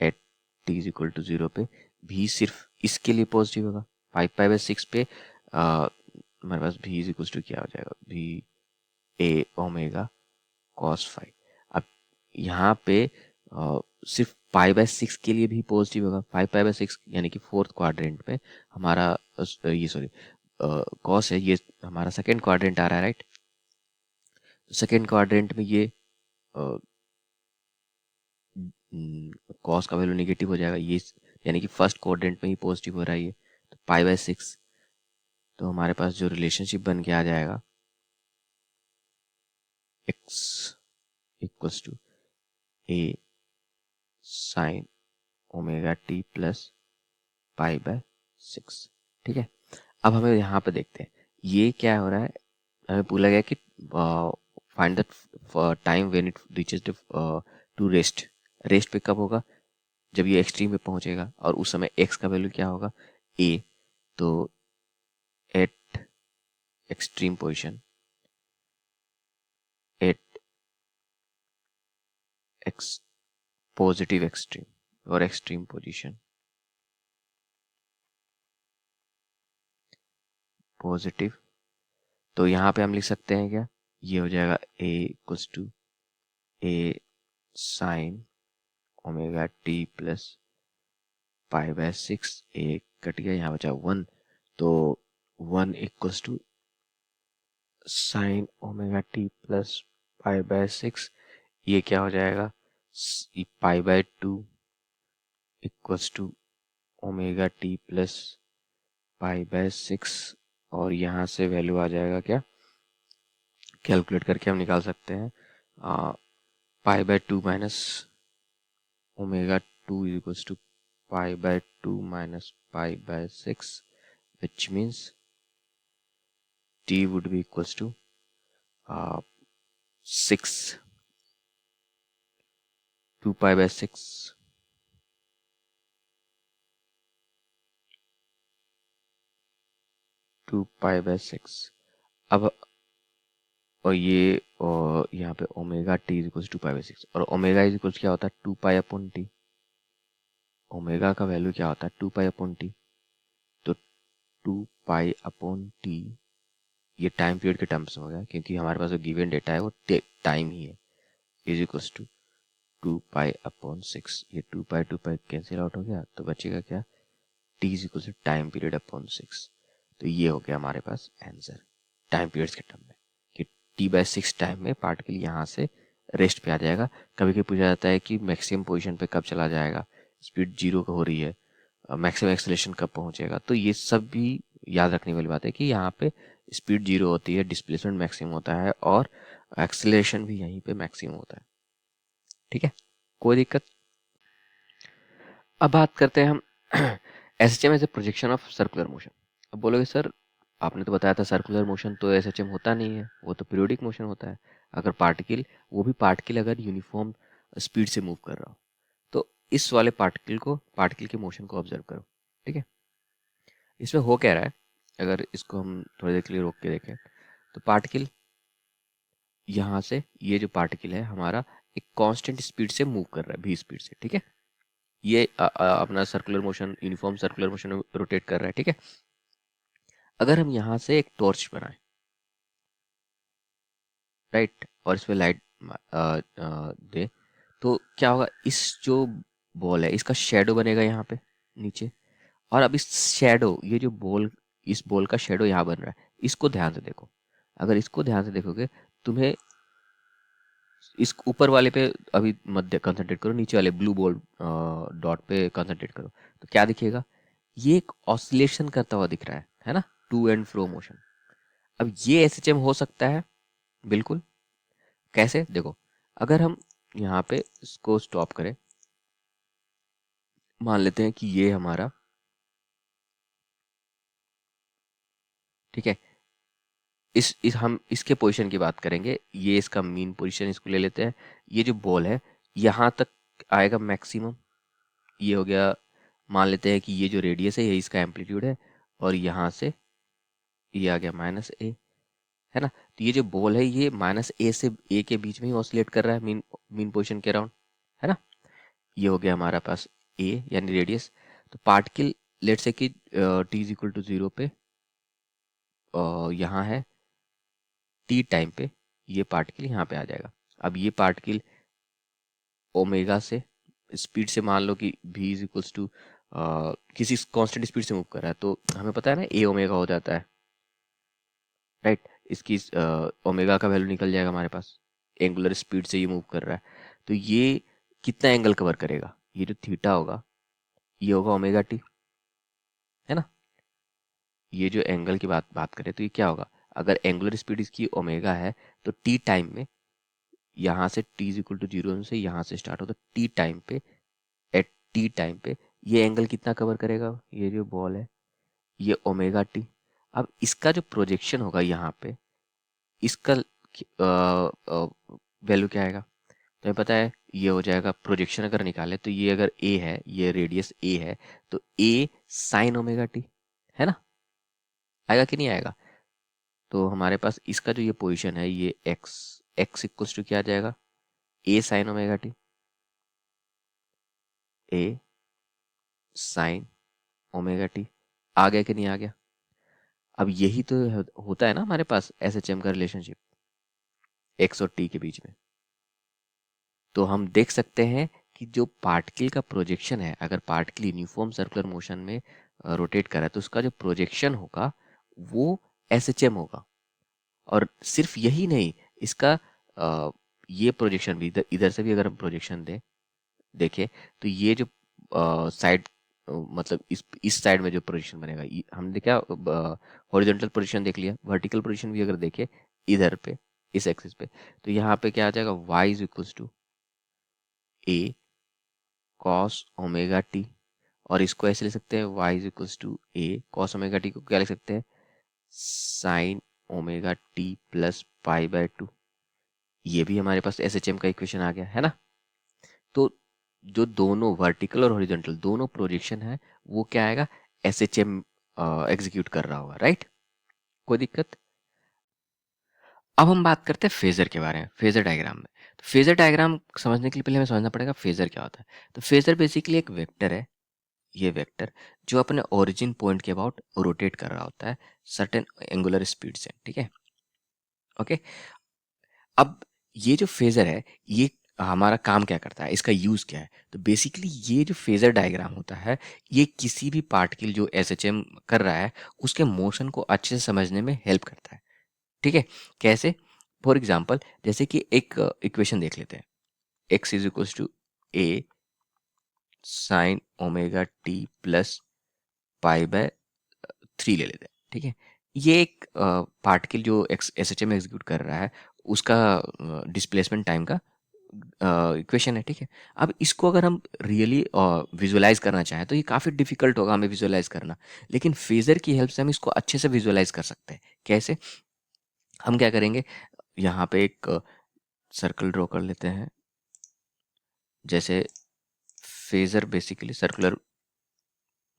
at t is equal to 0 पे भी सिर्फ इसके लिए पॉजिटिव होगा। 5π/6 पे हमारे पास भी इज इक्वल टू क्या हो जाएगा, भी ए ओमेगा कॉस 5। अब यहाँ पे सिर्फ π/6 के लिए भी पॉजिटिव होगा। 5π/6 यानी कि फोर्थ क्वाड्रेंट में हमारा ये सॉरी कॉस है, ये हमारा सेकेंड क्वाड्रेंट आ रहा है, राइट। सेकेंड क्वाड्रेंट में ये कॉस का वैल्यू नेगेटिव हो जाएगा, ये यानी कि फर्स्ट क्वाड्रेंट में ही पॉजिटिव हो रहा है ये, तो π/6। तो हमारे पास जो रिलेशनशिप बन के आ जाएगा, x equals to A sine omega T plus π/6। ठीक है, अब हमें यहाँ पे देखते हैं ये क्या हो रहा है। हमें बोला गया कि find the time when it reaches to rest. Rest पे कब होगा, जब ये एक्सट्रीम पे पहुंचेगा, और उस समय x का वैल्यू क्या होगा, a। तो at extreme position, at x positive extreme और एक्सट्रीम पोजीशन, पॉजिटिव। तो यहाँ पे हम लिख सकते हैं क्या, ये हो जाएगा a equals to A sine omega T plus pi by 6, एक कट गया, यहाँ बचा 1, तो 1 equals to sine omega T plus pi by 6, ये क्या हो जाएगा, pi by 2 equals to omega T plus pi by 6, और यहाँ से वैल्यू आ जाएगा क्या, कैलकुलेट करके हम निकाल सकते हैं, pi by 2 minus omega 2 equals to pi by 2 minus pi by 6, which means t would be equals to 6, 2 pi by 6, अब और ये और यहाँ पे omega t is equals to pi by 6, और ओमेगा इज इक्वल्स क्या होता है 2 पाई अपॉन टी, ओमेगा का वैल्यू क्या होता है 2 पाई अपॉन टी, तो 2 पाई अपॉन टी, ये टाइम पीरियड के टर्म्स में हो गया क्योंकि हमारे पास जो गिवन डेटा है वो टाइम ही है, is equals to 2 pi upon 6, ये 2 पाई कैंसिल आउट हो गया, तो बचेगा क्या, t is equals to time period upon 6, तो ये हो गया हमारे पास आंसर टाइम पीरियड्स के टर्म में कि t/6 टाइम में पार्टिकल यहाँ से रेस्ट पे आ जाएगा। कभी कभी पूछा जाता है कि मैक्सिमम पोजीशन पे कब चला जाएगा, स्पीड 0 हो रही है, मैक्सिमम एक्सेलरेशन कब पहुंचेगा, तो ये सब भी याद रखने वाली बात है कि यहाँ पे स्पीड 0 होती है, डिस्प्लेसमेंट मैक्सिमम होता है और एक्सेलरेशन भी यहीं पे मैक्सिमम होता है। ठीक है, कोई दिक्कत। अब बात करते हैं हम SHM as a projection of circular motion. अब बोलोगे सर आपने तो बताया था सर्कुलर मोशन तो एसएचएम होता नहीं है, वो तो पीरियोडिक मोशन होता है। अगर पार्टिकल, वो भी पार्टिकल अगर यूनिफॉर्म स्पीड से मूव कर रहा हो, तो इस वाले पार्टिकल के मोशन को ऑब्जर्व करो। ठीक है, इसमें हो क्या रहा है, अगर इसको हम थोड़ी देर के लिए रोक के देखें तो पार्टिकल यहाँ से, ये जो पार्टिकल है हमारा एक कांस्टेंट स्पीड से मूव कर रहा है, v स्पीड से। ठीक है, ये अपना circular motion, uniform circular motion में रोटेट कर रहा है। ठीक है, अगर हम यहाँ से एक टॉर्च बनाएं, राइट, और इस पे लाइट दे, तो क्या होगा, इस जो बॉल है इसका शेडो बनेगा यहाँ पे नीचे, और अब इस शेडो, ये जो बॉल, इस बॉल का शेडो यहाँ बन रहा है, इसको ध्यान से देखो। अगर इसको ध्यान से देखोगे, तुम्हें इस ऊपर वाले पे अभी मत कंसंट्रेट करो, नीचे वाले ब्लू बॉल डॉट पे कंसंट्रेट करो, तो क्या दिखेगा, ये एक ऑसिलेशन करता हुआ दिख रहा है ना, टू एंड फ्रो मोशन। अब ये एसएचएम हो सकता है, बिल्कुल। कैसे, देखो, अगर हम यहाँ पे इसको स्टॉप करें, मान लेते हैं कि ये हमारा, ठीक है, इस हम इसके पोजीशन की बात करेंगे, ये इसका मीन पोजीशन, इसको ले लेते हैं। ये जो बॉल है यहाँ तक आएगा मैक्सिमम, ये हो गया, मान लेते हैं कि ये जो रेडियस है ये इसका एम्पलीट्यूड है, और यहाँ से ये आ गया -a, है ना। तो ये जो बॉल है ये -a से a के बीच में ही ऑसिलेट कर रहा है, मीन पोजीशन के अराउंड, है ना। ये हो गया हमारा पास a यानी रेडियस। तो पार्टिकल लेट से कि t इज इक्वल टू 0 पे यहाँ है, t टाइम पे ये पार्टिकल यहाँ पे आ जाएगा। अब ये पार्टिकल ओमेगा से स्पीड से, मान लो कि v इज इक्वल्स टू किसी कांस्टेंट स्पीड से मूव कर रहा है, तो हमें पता है ना a ओमेगा हो जाता है, राइट। इसकी ओमेगा का वैल्यू निकल जाएगा हमारे पास, एंगुलर स्पीड से ये मूव कर रहा है, तो ये कितना एंगल कवर करेगा, ये जो थीटा होगा ये होगा ओमेगा टी, है ना। ये जो एंगल की बात करें तो ये क्या होगा, अगर एंगुलर स्पीड इसकी ओमेगा है, तो टी टाइम में, यहाँ से t इज इक्वल टू 0 से यहाँ से स्टार्ट हो, तो टी टाइम पे, एट टी टाइम पे ये एंगल कितना कवर करेगा, ये जो बॉल है ये ओमेगा टी। अब इसका जो प्रोजेक्शन होगा यहाँ पे, इसका वैल्यू क्या आएगा, तो हमें पता है ये हो जाएगा, प्रोजेक्शन अगर निकाले तो ये अगर a है, ये रेडियस a है, तो a साइन ओमेगा टी, है ना। आएगा कि नहीं आएगा, तो हमारे पास इसका जो ये पोजीशन है ये x इक्वल्स टू क्या आ जाएगा, a sine omega T, a sine omega T. आ गया कि नहीं आ गया। अब यही तो होता है ना हमारे पास एसएचएम का रिलेशनशिप x और t के बीच में। तो हम देख सकते हैं कि जो पार्टिकल का प्रोजेक्शन है, अगर पार्टिकल यूनिफॉर्म सर्कुलर मोशन में रोटेट कर रहा है तो उसका जो प्रोजेक्शन होगा वो SHM होगा। और सिर्फ यही नहीं, इसका ये प्रोजेक्शन भी इधर इधर से भी अगर हम प्रोजेक्शन देखें तो ये जो साइड मतलब इस साइड में जो पोजीशन बनेगा, हमने क्या हॉरिजॉन्टल पोजीशन देख लिया, वर्टिकल पोजीशन भी अगर देखें इधर पे इस एक्सिस पे, तो यहाँ पे क्या आ जाएगा, y is equals to a cos omega t। और इसको ऐसे लिख सकते हैं, y is equals to a cos omega t को क्या लिख सकते हैं, sin omega t plus pi by 2। ये भी हमारे पास SHM का इक्वेशन आ गया है ना। तो जो दोनों वर्टिकल और हॉरिजॉन्टल दोनों प्रोजेक्शन है वो क्या आएगा, SHM एग्जीक्यूट कर रहा होगा, राइट। कोई दिक्कत। अब हम बात करते हैं फेजर के बारे में, फेजर डायग्राम में। तो फेजर डायग्राम समझने के लिए पहले हमें समझना पड़ेगा फेजर क्या होता है। तो फेजर बेसिकली एक वेक्टर है, ये वेक्टर जो अपने ओरिजिन पॉइंट के अबाउट रोटेट कर रहा होता है सर्टेन एंगुलर स्पीड से, ठीक है। ओके, अब ये जो फेजर है ये हमारा काम क्या करता है, इसका यूज क्या है। तो बेसिकली ये जो फेजर डायग्राम होता है ये किसी भी पार्टिकल जो SHM कर रहा है उसके मोशन को अच्छे से समझने में हेल्प करता है, ठीक है। कैसे, फॉर एग्जाम्पल जैसे कि एक इक्वेशन देख लेते हैं, x is equals to a sine omega T plus pi by 3 ले लेते हैं, ठीक है। ये एक पार्टिकल जो SHM एग्जीक्यूट कर रहा है उसका डिस्प्लेसमेंट टाइम का इक्वेशन है, ठीक है। अब इसको अगर हम रियली विजुअलाइज करना चाहें तो ये काफ़ी डिफिकल्ट होगा हमें विजुअलाइज करना, लेकिन फेजर की हेल्प से हम इसको अच्छे से विजुअलाइज कर सकते हैं। कैसे, हम क्या करेंगे, यहाँ पे एक सर्कल ड्रॉ कर लेते हैं। जैसे फेजर बेसिकली सर्कुलर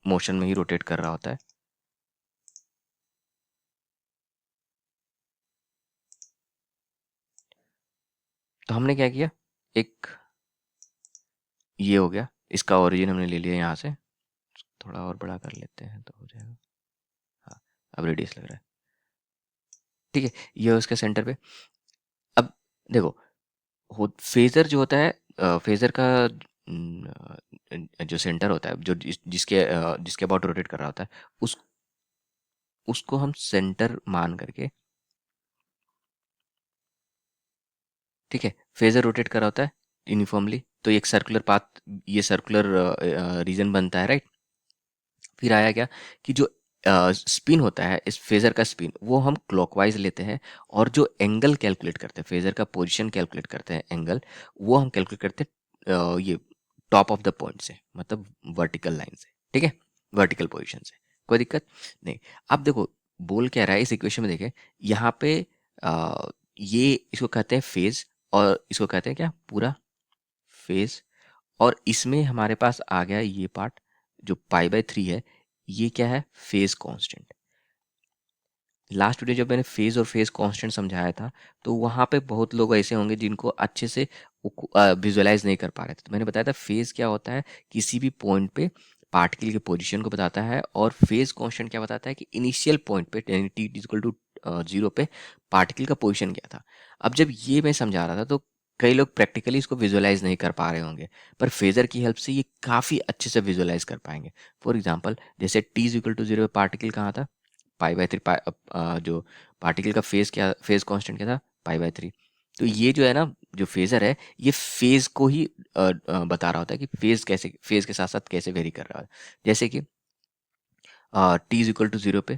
मोशन में ही रोटेट कर रहा होता है। तो हमने क्या किया, एक ये हो गया, इसका ओरिजिन हमने ले लिया यहाँ से, थोड़ा और बड़ा कर लेते हैं तो हो जाएगा। हाँ, अब रेडियस लग रहा है, ठीक है। ये है उसके सेंटर पे। अब देखो, फेजर जो होता है, फेजर का जो सेंटर होता है, जो जिसके अबाउट रोटेट कर रहा होता है, उस उसको हम सेंटर मान करके, ठीक है, फेजर रोटेट कर रहा होता है यूनिफॉर्मली, तो एक सर्कुलर पाथ, ये सर्कुलर रीजन बनता है, राइट। फिर आया क्या कि जो स्पिन होता है इस फेजर का स्पिन वो हम क्लॉकवाइज लेते हैं, और जो एंगल कैलकुलेट करते हैं, फेजर का पोजीशन कैलकुलेट करते हैं, एंगल वो हम कैलकुलेट करते हैं ये टॉप ऑफ द पॉइंट से, मतलब वर्टिकल लाइन से, ठीक है, वर्टिकल पोजीशन से। कोई दिक्कत नहीं। अब देखो बोल क्या रहा है इस इक्वेशन में, देखें यहाँ पे ये इसको कहते हैं फेज, और इसको कहते हैं क्या, पूरा फेज। और इसमें हमारे पास आ गया ये पार्ट जो पाई बाय 3 है, ये क्या है, फेज कांस्टेंट। लास्ट वीडियो जब मैंने फेज और फेज कांस्टेंट समझाया था तो वहाँ पे बहुत लोग ऐसे होंगे जिनको अच्छे से विजुअलाइज नहीं कर पा रहे थे। तो मैंने बताया था फेज क्या होता है, किसी भी पॉइंट पे पार्टिकल के पोजीशन को बताता है, और फेज कांस्टेंट क्या बताता है कि इनिशियल पॉइंट पे यानी टी इक्वल टू 0 पे पार्टिकल का पोजीशन क्या था। अब जब ये मैं समझा रहा था तो कई लोग प्रैक्टिकली इसको विजुअलाइज नहीं कर पा रहे होंगे, पर फेजर की हेल्प से ये काफ़ी अच्छे से विजुअलाइज कर पाएंगे। फॉर एग्जाम्पल जैसे टी इक्वल टू 0 पे पार्टिकल कहाँ था, पाई बाय 3, जो पार्टिकल का फेज कांस्टेंट क्या था, पाई बाय 3। तो ये जो है ना, जो फेजर है ये फेज को ही बता रहा होता है कि फेज के साथ साथ कैसे वेरी कर रहा है। जैसे कि टी इज इक्वल टू 0 पे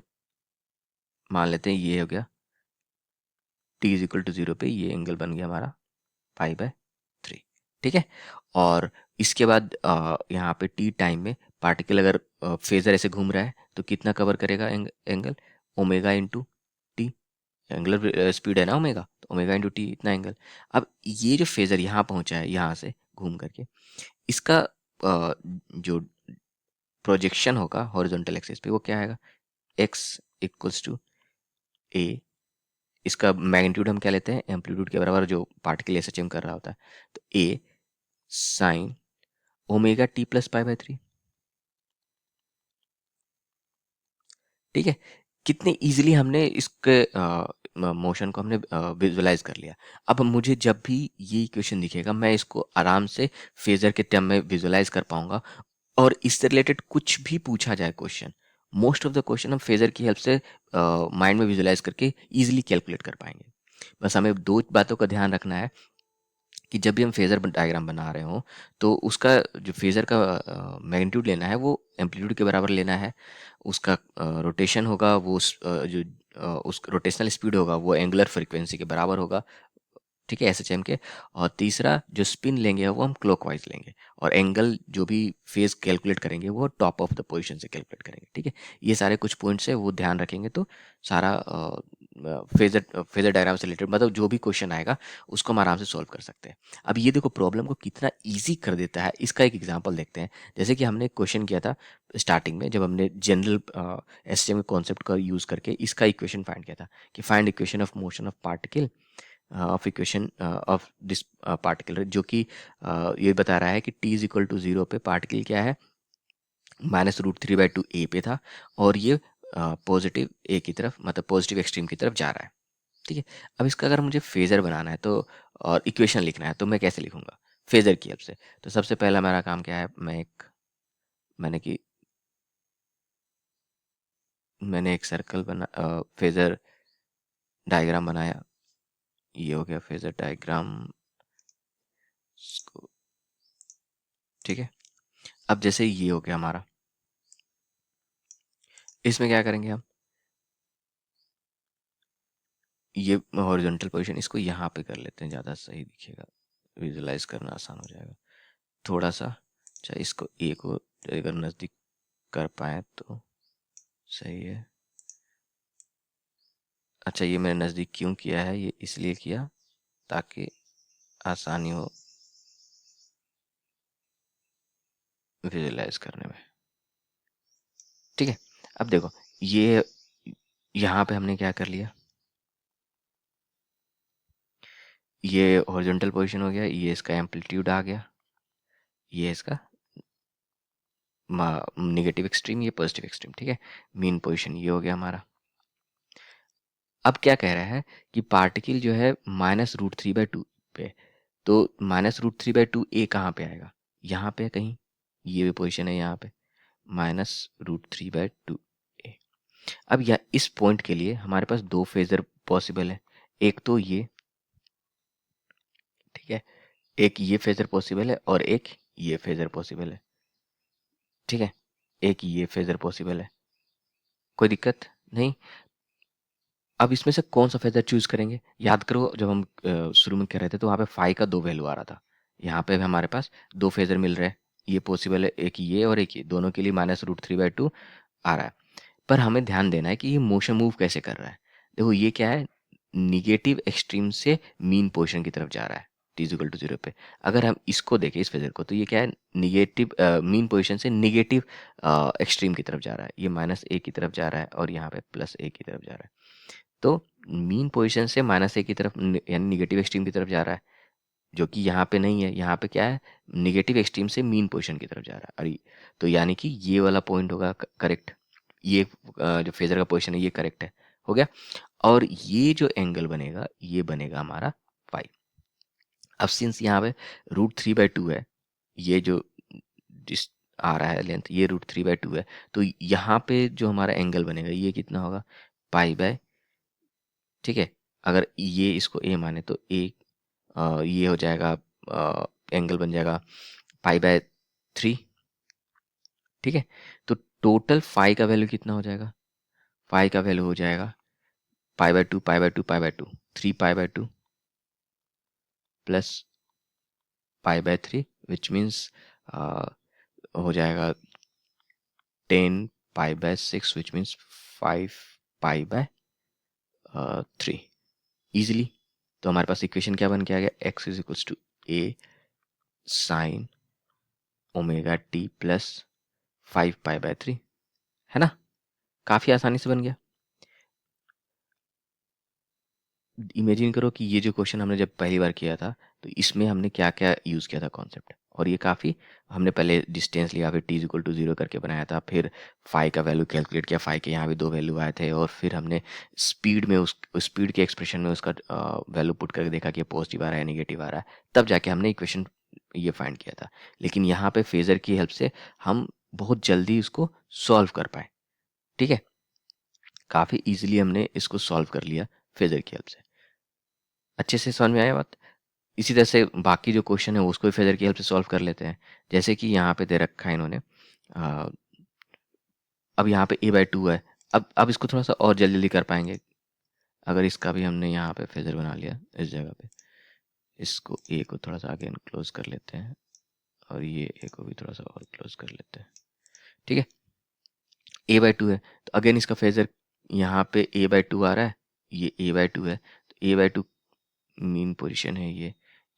मान लेते हैं ये हो गया, टी इज इक्वल टू 0 पे ये एंगल बन गया हमारा पाई बाय 3, ठीक है। और इसके बाद यहाँ पे टी टाइम में पार्टिकल अगर फेजर ऐसे घूम रहा है तो कितना कवर करेगा angle, omega into T, angular speed है ना ओमेगा, तो ओमेगा इंटू टी इतना एंगल। अब ये जो फेजर यहाँ पहुंचा है यहाँ से घूम करके, इसका जो प्रोजेक्शन होगा हॉरिजॉन्टल एक्सिस पे वो क्या आएगा, एक्स इक्वल्स टू ए, इसका मैग्नीट्यूड हम क्या लेते हैं, एम्पलीट्यूड के बराबर जो पार्टिकल एसएचएम कर रहा होता है, तो A sine omega T plus pi by 3, ठीक है। कितने इजीली हमने इसके मोशन को हमने विजुलाइज कर लिया। अब मुझे जब भी ये इक्वेशन दिखेगा मैं इसको आराम से फेजर के टर्म में विजुलाइज कर पाऊंगा, और इससे रिलेटेड कुछ भी पूछा जाए question, most of the question हम फेजर की हेल्प से माइंड में विजुलाइज करके इजीली कैलकुलेट कर पाएंगे। बस हमें दो बातों का ध्यान रखना है कि जब भी हम फेजर डायग्राम बना रहे हो तो उसका जो फेजर का मैग्नीट्यूड लेना है वो एम्पलीट्यूड के बराबर लेना है, उसका रोटेशन होगा वो उस रोटेशनल स्पीड होगा वो एंगुलर फ्रीक्वेंसी के बराबर होगा, ठीक है, एसएचएम के। और तीसरा जो स्पिन लेंगे वो हम क्लॉकवाइज लेंगे, और एंगल जो भी फेज कैलकुलेट करेंगे वो टॉप ऑफ द पोजीशन से कैलकुलेट करेंगे, ठीक है। ये सारे कुछ पॉइंट्स है वो ध्यान रखेंगे तो सारा फेजर फेजर डायग्राम से रिलेटेड मतलब जो भी क्वेश्चन आएगा उसको हम आराम से सॉल्व कर सकते हैं। अब ये देखो प्रॉब्लम को कितना ईजी कर देता है, इसका एक एग्जाम्पल देखते हैं। जैसे कि हमने क्वेश्चन किया था स्टार्टिंग में जब हमने जनरल एसएचएम के कॉन्सेप्ट का यूज करके इसका इक्वेशन फाइंड किया था कि find equation of motion of particle of equation of this particle, जो कि ये बता रहा है कि t इज इक्वल टू 0 पे पार्टिकल क्या है -√3/2 a पे था, और ये पॉजिटिव a की तरफ मतलब पॉजिटिव एक्सट्रीम की तरफ जा रहा है, ठीक है। अब इसका अगर मुझे फेजर बनाना है तो और इक्वेशन लिखना है तो मैं कैसे लिखूंगा फेजर की हेल्प से। तो सबसे पहला मेरा काम क्या है, मैंने एक सर्कल बना फेजर डायग्राम बनाया, ये हो गया फेजर डायग्राम, ठीक है। अब जैसे ये हो गया हमारा, इसमें क्या करेंगे हम, ये हॉरिजॉन्टल पोजीशन इसको यहाँ पे कर लेते हैं, ज़्यादा सही दिखेगा, विजुलाइज करना आसान हो जाएगा थोड़ा सा। अच्छा इसको ए को अगर नज़दीक कर पाए तो सही है। अच्छा ये मैंने नज़दीक क्यों किया है, ये इसलिए किया ताकि आसानी हो विजुलाइज करने में, ठीक है। अब देखो ये यहाँ पे हमने क्या कर लिया, ये हॉरिजॉन्टल पोजीशन हो गया, ये इसका एम्पलीट्यूड आ गया, ये इसका निगेटिव एक्सट्रीम, ये पॉजिटिव एक्सट्रीम, ठीक है। मीन पोजीशन ये हो गया हमारा। अब क्या कह रहा है कि पार्टिकल जो है -√3/2 पे, तो -√3/2 ए कहाँ पे आएगा, यहाँ पे कहीं, ये भी पोजीशन है यहाँ पे -√3/2 ए। अब या इस पॉइंट के लिए हमारे पास दो फेजर पॉसिबल है, एक तो ये, ठीक है, एक ये फेजर पॉसिबल है और एक ये फेजर पॉसिबल है, ठीक है, एक ये फेजर पॉसिबल है, कोई दिक्कत नहीं। अब इसमें से कौन सा फेजर चूज करेंगे, याद करो जब हम शुरू में कर रहे थे तो वहाँ पे फाई का दो वैल्यू आ रहा था, यहाँ पे भी हमारे पास दो फेजर मिल रहे हैं, ये पॉसिबल है एक ये और एक ये, दोनों के लिए -√3/2 आ रहा है। पर हमें ध्यान देना है कि ये मोशन मूव कैसे कर रहा है। देखो ये क्या है, निगेटिव एक्सट्रीम से मीन पोजीशन की तरफ जा रहा है t=0 पे। अगर हम इसको देखें इस फेजर को तो ये क्या है, निगेटिव मीन पोजीशन से निगेटिव एक्सट्रीम की तरफ जा रहा है, ये -a की तरफ जा रहा है और यहाँ पे +a की तरफ जा रहा है। तो मीन पोजीशन से -a की तरफ यानी निगेटिव एक्सट्रीम की तरफ जा रहा है, जो कि यहाँ पे नहीं है, यहाँ पे क्या है निगेटिव एक्सट्रीम से मीन पोजीशन की तरफ जा रहा है। अरे तो यानी कि ये वाला पॉइंट होगा करेक्ट, ये जो फेजर का पोजीशन है ये करेक्ट है, हो गया। और ये जो एंगल बनेगा ये बनेगा हमारा फाइव। अब सिंस यहाँ पे √3/2 है, ये जो जिस आ रहा है लेंथ ये √3/2 है, तो यहाँ पे जो हमारा एंगल बनेगा ये कितना होगा पाई/, ठीक है। अगर ये इसको ए माने तो ए ये हो जाएगा एंगल बन जाएगा पाई/3, ठीक है। तो टोटल फाई का वैल्यू कितना हो जाएगा, फाई का वैल्यू हो जाएगा पाई/2 पाई/2 पाई/2 3 पाई/2 प्लस पाई/3 विच मीन्स हो जाएगा 10 पाई/6 विच मीन्स 5 पाई/3 इजिली। तो हमारे पास इक्वेशन क्या बन के आ गया, x is equals to a sine omega t plus 5 पाई/3, है ना, काफी आसानी से बन गया। इमेजिन करो कि ये जो क्वेश्चन हमने जब पहली बार किया था तो इसमें हमने क्या क्या यूज किया था कॉन्सेप्ट, और ये काफ़ी हमने पहले डिस्टेंस लिया, फिर टी इज इक्वल टू 0 करके बनाया था, फिर फाई का वैल्यू कैलकुलेट किया, फाई के यहाँ भी 2 वैल्यू आए थे, और फिर हमने स्पीड में उस स्पीड के एक्सप्रेशन में उसका वैल्यू पुट करके देखा कि पॉजिटिव आ रहा है नेगेटिव आ रहा है, तब जाके हमने इक्वेशन ये फाइंड किया था। लेकिन यहाँ पे फेज़र की हेल्प से हम बहुत जल्दी उसको सॉल्व कर पाए। ठीक है, काफ़ी ईजिली हमने इसको सॉल्व कर लिया फेज़र की हेल्प से। अच्छे से समझ में आया बात? इसी तरह से बाकी जो क्वेश्चन है उसको भी फेज़र की हेल्प से सॉल्व कर लेते हैं। जैसे कि यहाँ पे दे रखा है इन्होंने, अब यहाँ पे a/2 है। अब इसको थोड़ा सा और जल्दी जल्दी कर पाएंगे अगर इसका भी हमने यहाँ पे फेज़र बना लिया इस जगह पे। इसको a को थोड़ा सा आगे क्लोज कर लेते हैं, और ये a को भी थोड़ा सा और क्लोज कर लेते हैं। ठीक है, a/2 है तो अगेन इसका फेज़र यहाँ पे a/2 आ रहा है, ये a/2 है तो a/2 मीन पोजीशन है, ये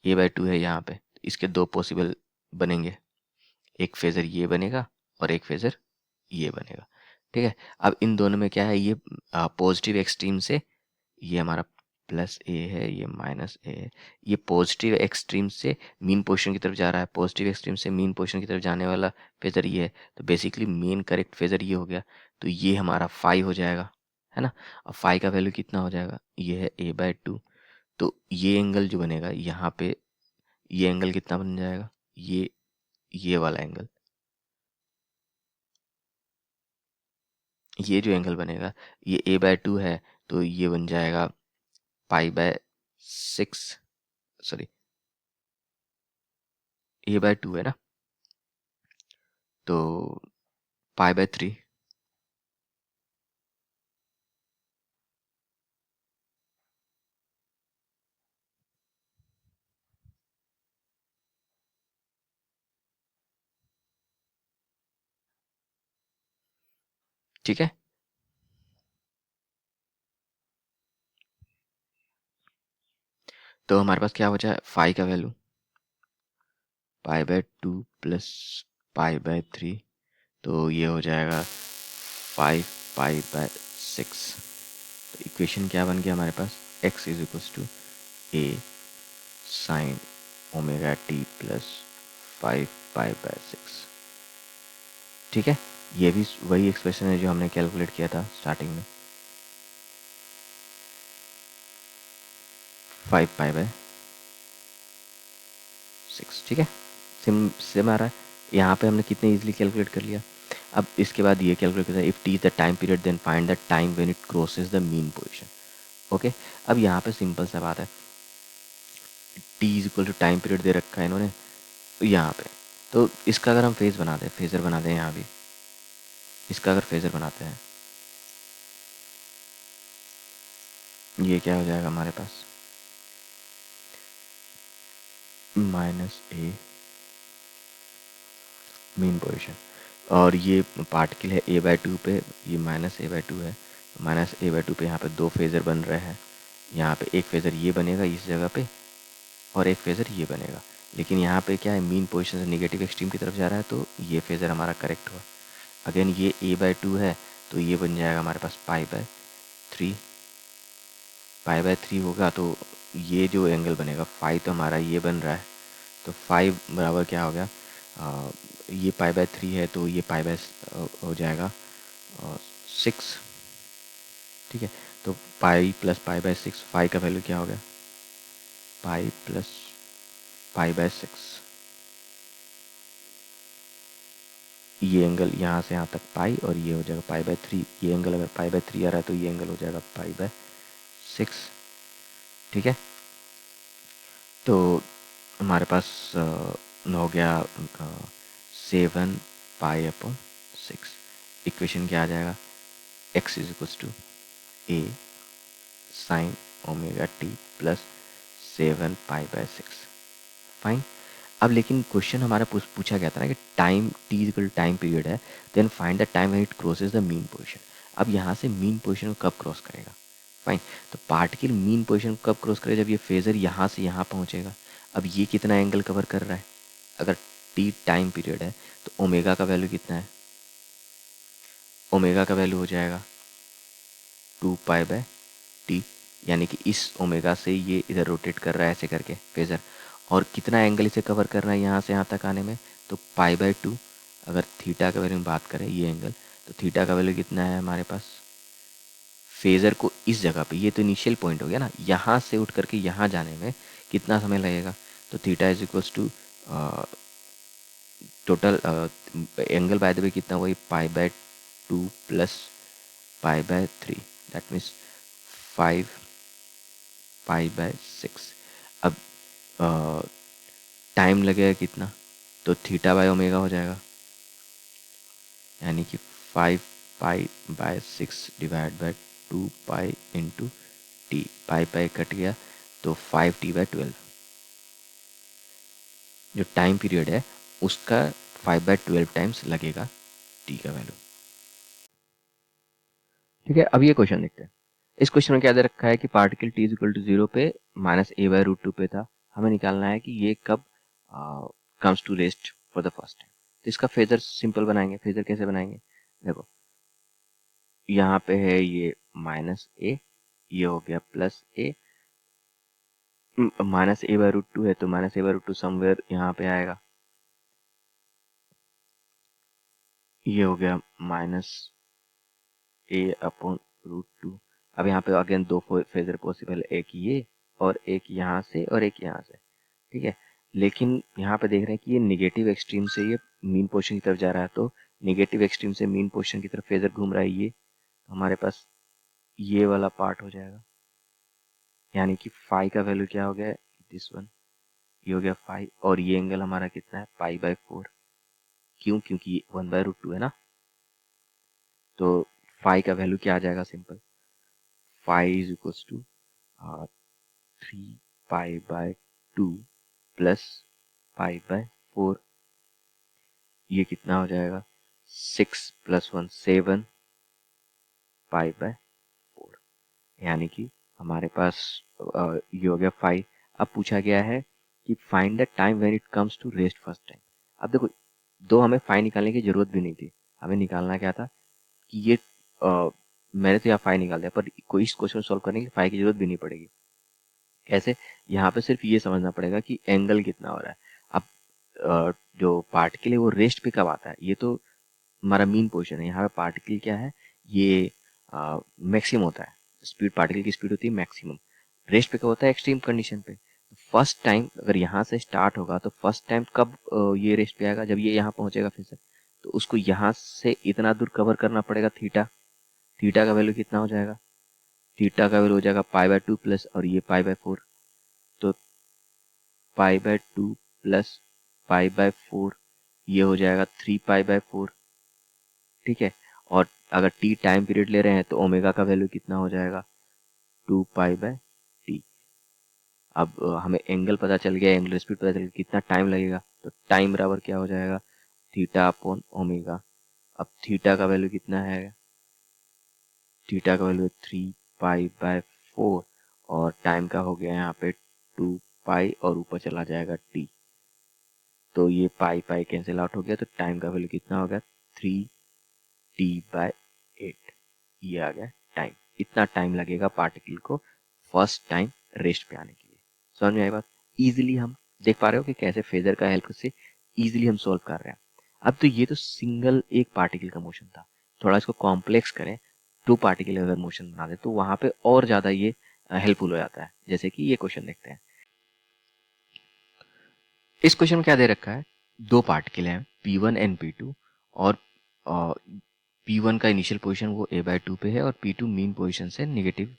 a/2 है यहाँ पे। इसके दो पॉसिबल बनेंगे, एक फेज़र ये बनेगा और एक फेज़र ये बनेगा। ठीक है, अब इन दोनों में क्या है, ये पॉजिटिव एक्सट्रीम से ये हमारा प्लस ए है, ये माइनस ए है। ये पॉजिटिव एक्सट्रीम से मीन पोजीशन की तरफ जा रहा है, पॉजिटिव एक्सट्रीम से मीन पोजीशन की तरफ जाने वाला फेज़र ये है, तो बेसिकली मेन करेक्ट फेज़र ये हो गया। तो ये हमारा फाई हो जाएगा, है ना। अब फाई का वैल्यू कितना हो जाएगा, ये है a/2। तो ये एंगल जो बनेगा यहाँ पे, ये एंगल कितना बन जाएगा, ये वाला एंगल, ये जो एंगल बनेगा ये a/2 है, तो ये बन जाएगा π/6, सॉरी a/2 है ना, तो π/3। ठीक है, तो हमारे पास क्या बचा है, फाई का वैल्यू π/2 प्लस π/3, तो ये हो जाएगा 5π/6। तो इक्वेशन क्या बन गया हमारे पास, x is equal to a sine omega T plus 5π/6। ठीक है, ये भी वही एक्सप्रेशन है जो हमने कैलकुलेट किया था स्टार्टिंग में, 5π/6। ठीक है, सेम आ रहा है। यहाँ पे हमने कितने इजीली कैलकुलेट कर लिया। अब इसके बाद ये कैलकुलेट करता है, if T is the time period then find the time when it crosses the mean position. Okay, अब यहाँ पे सिंपल सा बात है, T is equal to time period दे रखा है इन्होंने यहाँ पे, तो इसका अगर हम फेज बनाते हैं, फेजर बनाते हैं यहाँ भी, इसका अगर फेजर बनाते हैं, ये क्या हो जाएगा हमारे पास, -a मीन पोजीशन, और ये पार्टिकल है a/2 पे, ये -a/2 है, -a/2 पे यहाँ पे दो फेज़र बन रहे हैं। यहाँ पे एक फेज़र ये बनेगा इस जगह पे, और एक फेज़र ये बनेगा। लेकिन यहाँ पे क्या है, मीन पोजीशन से नेगेटिव एक्सट्रीम की तरफ जा रहा है, तो ये फेज़र हमारा करेक्ट हुआ। अगेन ये a/2 है, तो ये बन जाएगा हमारे पास π/3। π/3 होगा तो ये जो एंगल बनेगा फाई, तो हमारा ये बन रहा है, तो फाई बराबर क्या हो गया, ये π/3 है, तो ये हो जाएगा 6। ठीक है, तो पाई प्लस π/6, फाई का वैल्यू क्या हो गया, पाई प्लस π/6। ये एंगल यहाँ से यहाँ तक पाई, और ये हो जाएगा π/3। ये एंगल अगर π/3 आ रहा है तो ये एंगल हो जाएगा π/6। ठीक है, तो हमारे पास हो गया 7π/6। इक्वेशन क्या आ जाएगा, x is equal to a sine omega T plus 7π/6। Fine. अब लेकिन क्वेश्चन हमारा पूछा गया था ना कि time t equal time period है, then find the time when it crosses the mean position. अब यहाँ से मीन पोजीशन को कब क्रॉस करेगा, फाइन। तो पार्टिकल मीन पोजीशन को कब क्रॉस करेगा, जब ये फेजर यहाँ से यहाँ पहुँचेगा। अब ये कितना एंगल कवर कर रहा है, अगर t टाइम पीरियड है तो ओमेगा का वैल्यू कितना है, ओमेगा का वैल्यू हो जाएगा 2π/t, यानी कि इस ओमेगा से ये इधर रोटेट कर रहा है ऐसे करके फेजर, और कितना एंगल इसे कवर करना है यहाँ से यहाँ तक आने में, तो π/2। अगर थीटा के बारे में बात करें ये एंगल, तो थीटा का वैल्यू कितना है हमारे पास, फेज़र को इस जगह पे, ये तो इनिशियल पॉइंट हो गया ना, यहाँ से उठ करके यहाँ जाने में कितना समय लगेगा, तो theta is equals to total angle by the way कितना हुआ, π/2 प्लस π/3, दैट मीन्स 5π/6। अब टाइम लगेगा कितना, तो θ/ω हो जाएगा, यानी कि 5π/6 divide by 2π into T, pi cut गया तो 5t/12, जो टाइम पीरियड है उसका 5/12 टाइम्स लगेगा टी का वैल्यू। ठीक है, अब ये क्वेश्चन देखते हैं। इस क्वेश्चन में क्या दे रखा है कि particle t is equal to 0 पे -a/√2 पे था, हमें निकालना है कि ये कब comes to rest for the first time. तो इसका फेजर सिंपल बनाएंगे। फेजर कैसे बनाएंगे, देखो यहाँ पे है ये -a, ये हो गया +a, -a/√2 है तो -a/√2 समवेयर यहाँ पे आएगा, ये हो गया -a/√2। अब यहाँ पे अगेन दो फेजर पॉसिबल है, एक ये और एक यहाँ से और एक यहाँ से, ठीक है। लेकिन यहाँ पे देख रहे हैं कि ये निगेटिव एक्सट्रीम से ये मीन पोजीशन की तरफ जा रहा है, तो निगेटिव एक्सट्रीम से मीन पोजीशन की तरफ फेजर घूम रहा है ये, तो हमारे पास ये वाला पार्ट हो जाएगा, यानी कि फाई का वैल्यू क्या हो गया, दिस वन, ये हो गया फाई, और ये एंगल हमारा कितना है π/4। क्यों, क्योंकि 1/√2 है ना, तो फाई का वैल्यू क्या आ जाएगा, simple, phi is equals to 3π/2 plus π/4, ये कितना हो जाएगा 6 + 1 7 π/4, यानी कि हमारे पास ये हो गया फाई। अब पूछा गया है कि find the time when it comes to rest first time. अब देखो, दो हमें फाई निकालने की जरूरत भी नहीं थी, हमें निकालना क्या था कि ये मैंने तो यहाँ फाई निकाल दिया, पर कोई इस क्वेश्चन सॉल्व करने के लिए फाई की जरूरत भी नहीं पड़ेगी। कैसे, यहाँ पे सिर्फ ये समझना पड़ेगा कि एंगल कितना हो रहा है। अब जो पार्टिकल है वो रेस्ट पे कब आता है, ये तो हमारा मीन पोजीशन है, यहाँ पे पार्टिकल क्या है, ये मैक्सिमम होता है, स्पीड, पार्टिकल की स्पीड होती है मैक्सिमम। रेस्ट पे कब होता है, एक्सट्रीम कंडीशन पे। फर्स्ट टाइम अगर यहाँ से स्टार्ट होगा तो फर्स्ट टाइम कब ये रेस्ट पे आएगा, जब ये यहाँ पहुंचेगा फिर से, तो उसको यहाँ से इतना दूर कवर करना पड़ेगा थीटा। थीटा का वैल्यू कितना हो जाएगा, थीटा का वैल्यू हो जाएगा π/2 प्लस, और ये π/4, तो π/2 प्लस π/4, ये हो जाएगा 3π/4, ठीक है। और अगर t टाइम पीरियड ले रहे हैं तो ओमेगा का वैल्यू कितना हो जाएगा 2π/t। अब हमें एंगल पता चल गया, एंगुलर स्पीड पता चल गया, कितना टाइम लगेगा, तो टाइम बराबर क्या हो जाएगा θ/ω। अब थीटा का वैल्यू कितना है, थीटा का वैल्यू 3π/4, और टाइम का हो गया यहाँ पे 2π, और ऊपर चला जाएगा t, तो ये पाई पाई कैंसिल आउट हो गया, तो टाइम का वैल्यू कितना हो गया 3t/8, ये आ गया टाइम। इतना टाइम लगेगा पार्टिकल को फर्स्ट टाइम रेस्ट पे आने के लिए। समझ में आई बात, इजीली हम देख पा रहे हो कि कैसे फेजर का हेल्प से इजीली हम सोल्व कर रहे हैं। अब तो ये तो सिंगल एक पार्टिकल का मोशन था, थोड़ा इसको कॉम्प्लेक्स करें, टू पार्टिकल अगर मोशन बना दे तो वहां पे और ज्यादा ये हेल्पफुल हो जाता है। जैसे कि ये क्वेश्चन देखते हैं। इस क्वेश्चन में क्या दे रखा है, दो पार्टिकल हैं P1 एंड P2, और P1 का इनिशियल पोजीशन वो a/2 पे है, और P2 मीन पोजीशन से नेगेटिव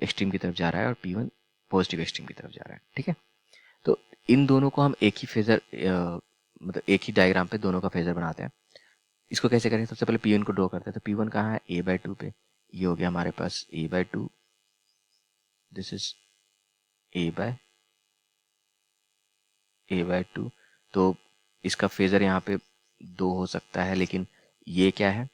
एक्सट्रीम की तरफ जा रहा है, और P1 पॉजिटिव एक्सट्रीम की तरफ जा रहा है, ठीक है। तो इन दोनों को हम एक ही फेजर, मतलब एक ही डायग्राम पे दोनों का फेजर बनाते हैं। इसको कैसे करें, सबसे पहले P1 को ड्रॉ करते हैं। तो P1 कहाँ है, a/2 पे, ये हो गया हमारे पास a/2, दिस इज a/2। तो इसका फेजर यहाँ पे दो हो सकता है, लेकिन ये क्या है,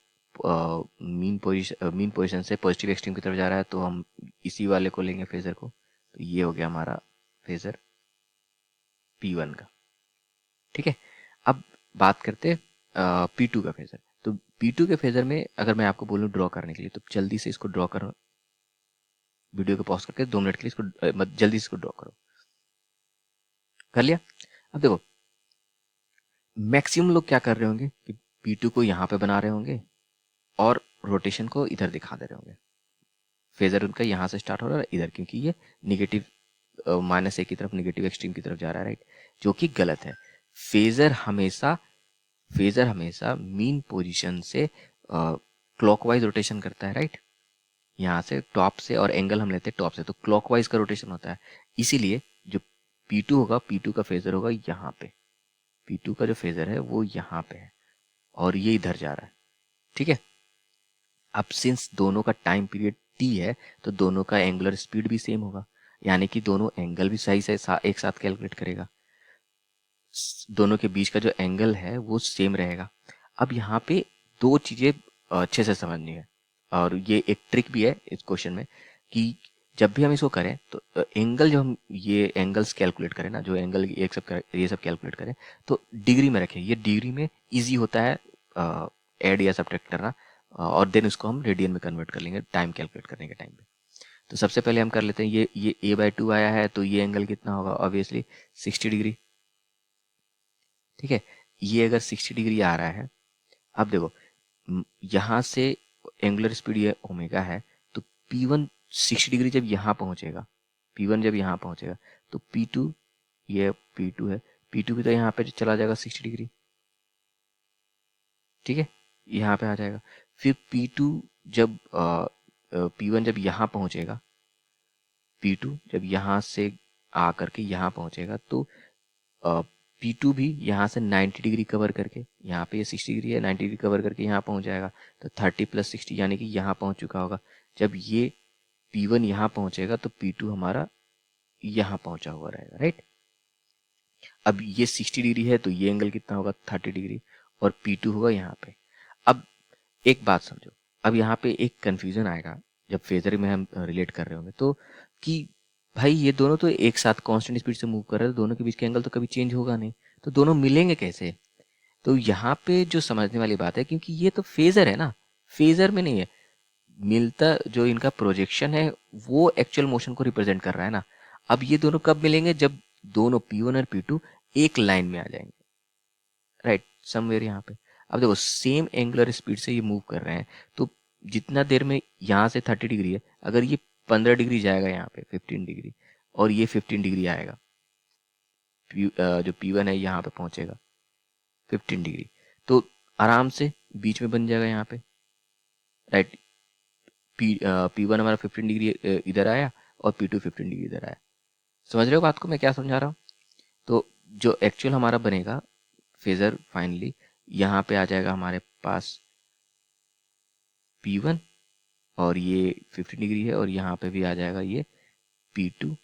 मीन पोजीशन से पॉजिटिव एक्सट्रीम की तरफ जा रहा है, तो हम इसी वाले को लेंगे फेजर को। तो ये हो गया हमारा फेजर P1 का, ठीक है। अब बात करते हैं P2 का फेजर। तो P2 के फेजर में अगर मैं आपको बोलूँ ड्रॉ करने के लिए, तो जल्दी से इसको ड्रॉ करो, वीडियो को पॉज करके 2 मिनट के लिए इसको जल्दी से इसको ड्रॉ करो। कर लिया। अब देखो मैक्सिमम लोग क्या कर रहे होंगे कि P2 को यहाँ पे बना रहे होंगे और रोटेशन को इधर दिखा दे रहे होंगे। फेजर उनका यहाँ से स्टार्ट हो रहा है इधर, क्योंकि ये निगेटिव -1 की तरफ, निगेटिव एक्सट्रीम की तरफ जा रहा है, राइट, जो कि गलत है। फेजर हमेशा फेजर हमेशा मीन पोजीशन से क्लॉकवाइज रोटेशन करता है, राइट। यहाँ से टॉप से, और एंगल हम लेते हैं टॉप से, तो क्लॉकवाइज का रोटेशन होता है। इसीलिए जो P2 होगा, P2 का फेजर होगा यहाँ पे। P2 का जो फेजर है वो यहाँ पे है और ये इधर जा रहा है, ठीक है। अब सिंस दोनों का टाइम पीरियड T है तो दोनों का एंगुलर स्पीड भी सेम होगा, यानी कि दोनों एंगल भी सही से एक साथ कैलकुलेट करेगा। दोनों के बीच का जो एंगल है वो सेम रहेगा। अब यहाँ पे दो चीजें अच्छे से समझनी है, और ये एक ट्रिक भी है इस क्वेश्चन में, कि जब भी हम इसको करें तो एंगल, जो हम ये एंगल्स कैलकुलेट करें ना, जो एंगल ये सब कैलकुलेट करें तो डिग्री में रखें। ये डिग्री में इजी होता है ऐड या सब्ट्रैक्ट करना, और देन उसको हम रेडियन में कन्वर्ट कर लेंगे टाइम कैलकुलेट करने के टाइम पे। तो सबसे पहले हम कर लेते हैं, ये a/2 आया है तो ये एंगल कितना होगा, ऑब्वियसली 60 डिग्री, ठीक है। ये अगर 60 डिग्री आ रहा है, अब देखो यहाँ से एंगुलर स्पीड ये ओमेगा है, तो P1 60 डिग्री जब यहाँ पहुंचेगा, P1 जब यहाँ पहुंचेगा तो P2, ये P2 है, P2 भी तो यहाँ पे चला जाएगा 60 डिग्री, ठीक है, यहाँ पे आ जाएगा। फिर P2 जब P1 जब यहाँ पहुंचेगा, P2 जब यहाँ से आ करके यहाँ पहुंचेगा तो P2 भी यहाँ से 90 डिग्री कवर करके, यहाँ पे ये 60 डिग्री है, 90 डिग्री कवर करके यहाँ पहुँच जाएगा, तो 30 + 60 यानी कि यहाँ पहुँच चुका होगा। जब ये P1 यहाँ पहुँचेगा तो P2 हमारा यहाँ पहुँचा हुआ रहेगा, राइट। अब ये 60 डिग्री है तो ये एंगल कितना होगा, 30 डिग्री, और P2 होगा यहाँ पे। अब एक बात समझो, अब यहाँ पे एक कंफ्यूजन आएगा जब फेजर में हम रिलेट कर रहे होंगे, तो कि भाई ये दोनों तो एक साथ कांस्टेंट स्पीड से मूव कर रहे हैं, तो दोनों के बीच का एंगल तो कभी चेंज होगा नहीं, तो दोनों मिलेंगे कैसे। तो यहाँ पे जो समझने वाली बात है, क्योंकि ये तो फेजर है ना, फेजर में नहीं है मिलता, जो इनका प्रोजेक्शन है वो एक्चुअल मोशन को रिप्रेजेंट कर रहा है ना। अब ये दोनों कब मिलेंगे, जब दोनों P1 और P2 एक लाइन में आ जाएंगे, राइट, समवेयर यहाँ पे। अब देखो सेम एंगुलर स्पीड से ये मूव कर रहे हैं, तो जितना देर में यहाँ से 30 डिग्री है, अगर ये 15 डिग्री जाएगा यहाँ पे 15 डिग्री, और ये 15 डिग्री आएगा, जो P1 है यहाँ पे पहुंचेगा 15 डिग्री, तो आराम से बीच में बन जाएगा यहाँ पे, राइट। P1 हमारा 15 डिग्री इधर आया और P2 15 डिग्री इधर आया। समझ रहे हो बात को मैं क्या समझा रहा हूँ। तो जो एक्चुअल हमारा बनेगा फेजर फाइनली, यहाँ पे आ जाएगा हमारे पास P1, और ये 15 डिग्री है, और यहाँ पे भी आ जाएगा ये P2,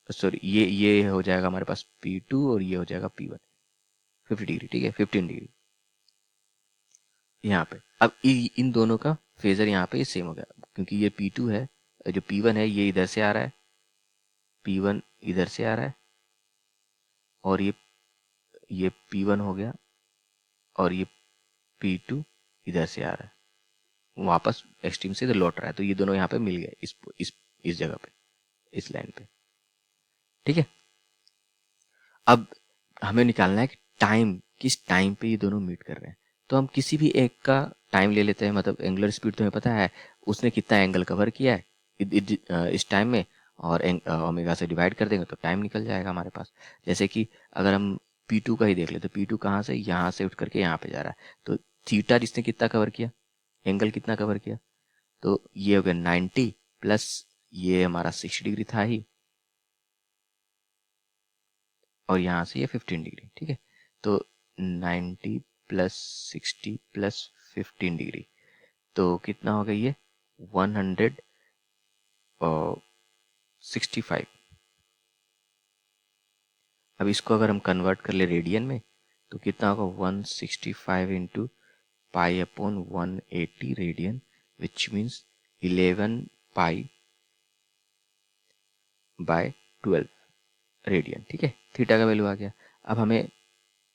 सॉरी ये हो जाएगा हमारे पास P2, और ये हो जाएगा P1 50 डिग्री, ठीक है, 15 डिग्री यहाँ पे। अब इन दोनों का फेजर यहाँ पे सेम हो गया, क्योंकि ये P2 है, जो P1 है ये इधर से आ रहा है, P1 इधर से आ रहा है, और ये P1 हो गया, और ये P2 इधर से आ रहा है, वापस एक्सट्रीम से इधर लौट रहा है, तो ये दोनों यहाँ पे मिल गए इस जगह पे, इस लाइन पे, ठीक है। अब हमें निकालना है कि टाइम, किस टाइम पे ये दोनों मीट कर रहे हैं। तो हम किसी भी एक का टाइम ले लेते हैं, मतलब एंगुलर स्पीड तुम्हें पता है उसने कितना एंगल कवर किया है इस टाइम में, और ओमेगा से डिवाइड कर देंगे तो टाइम निकल जाएगा हमारे पास। जैसे कि अगर हम P2 का ही देख लेते, तो P2 कहाँ से, यहाँ से उठ करके यहाँ पे जा रहा है, तो थीटा जिसने कितना कवर किया, एंगल कितना कवर किया, तो ये हो गया 90 प्लस ये हमारा 60 डिग्री था ही, और यहाँ से ये 15 डिग्री, ठीक है। तो 90 प्लस 60 प्लस 15 डिग्री, तो कितना हो गया ये 165। अब इसको अगर हम कन्वर्ट कर ले रेडियन में तो कितना होगा 165 into π/180 radian, which means 11 π/12 radian, ठीक है। थीटा का वैल्यू आ गया। अब हमें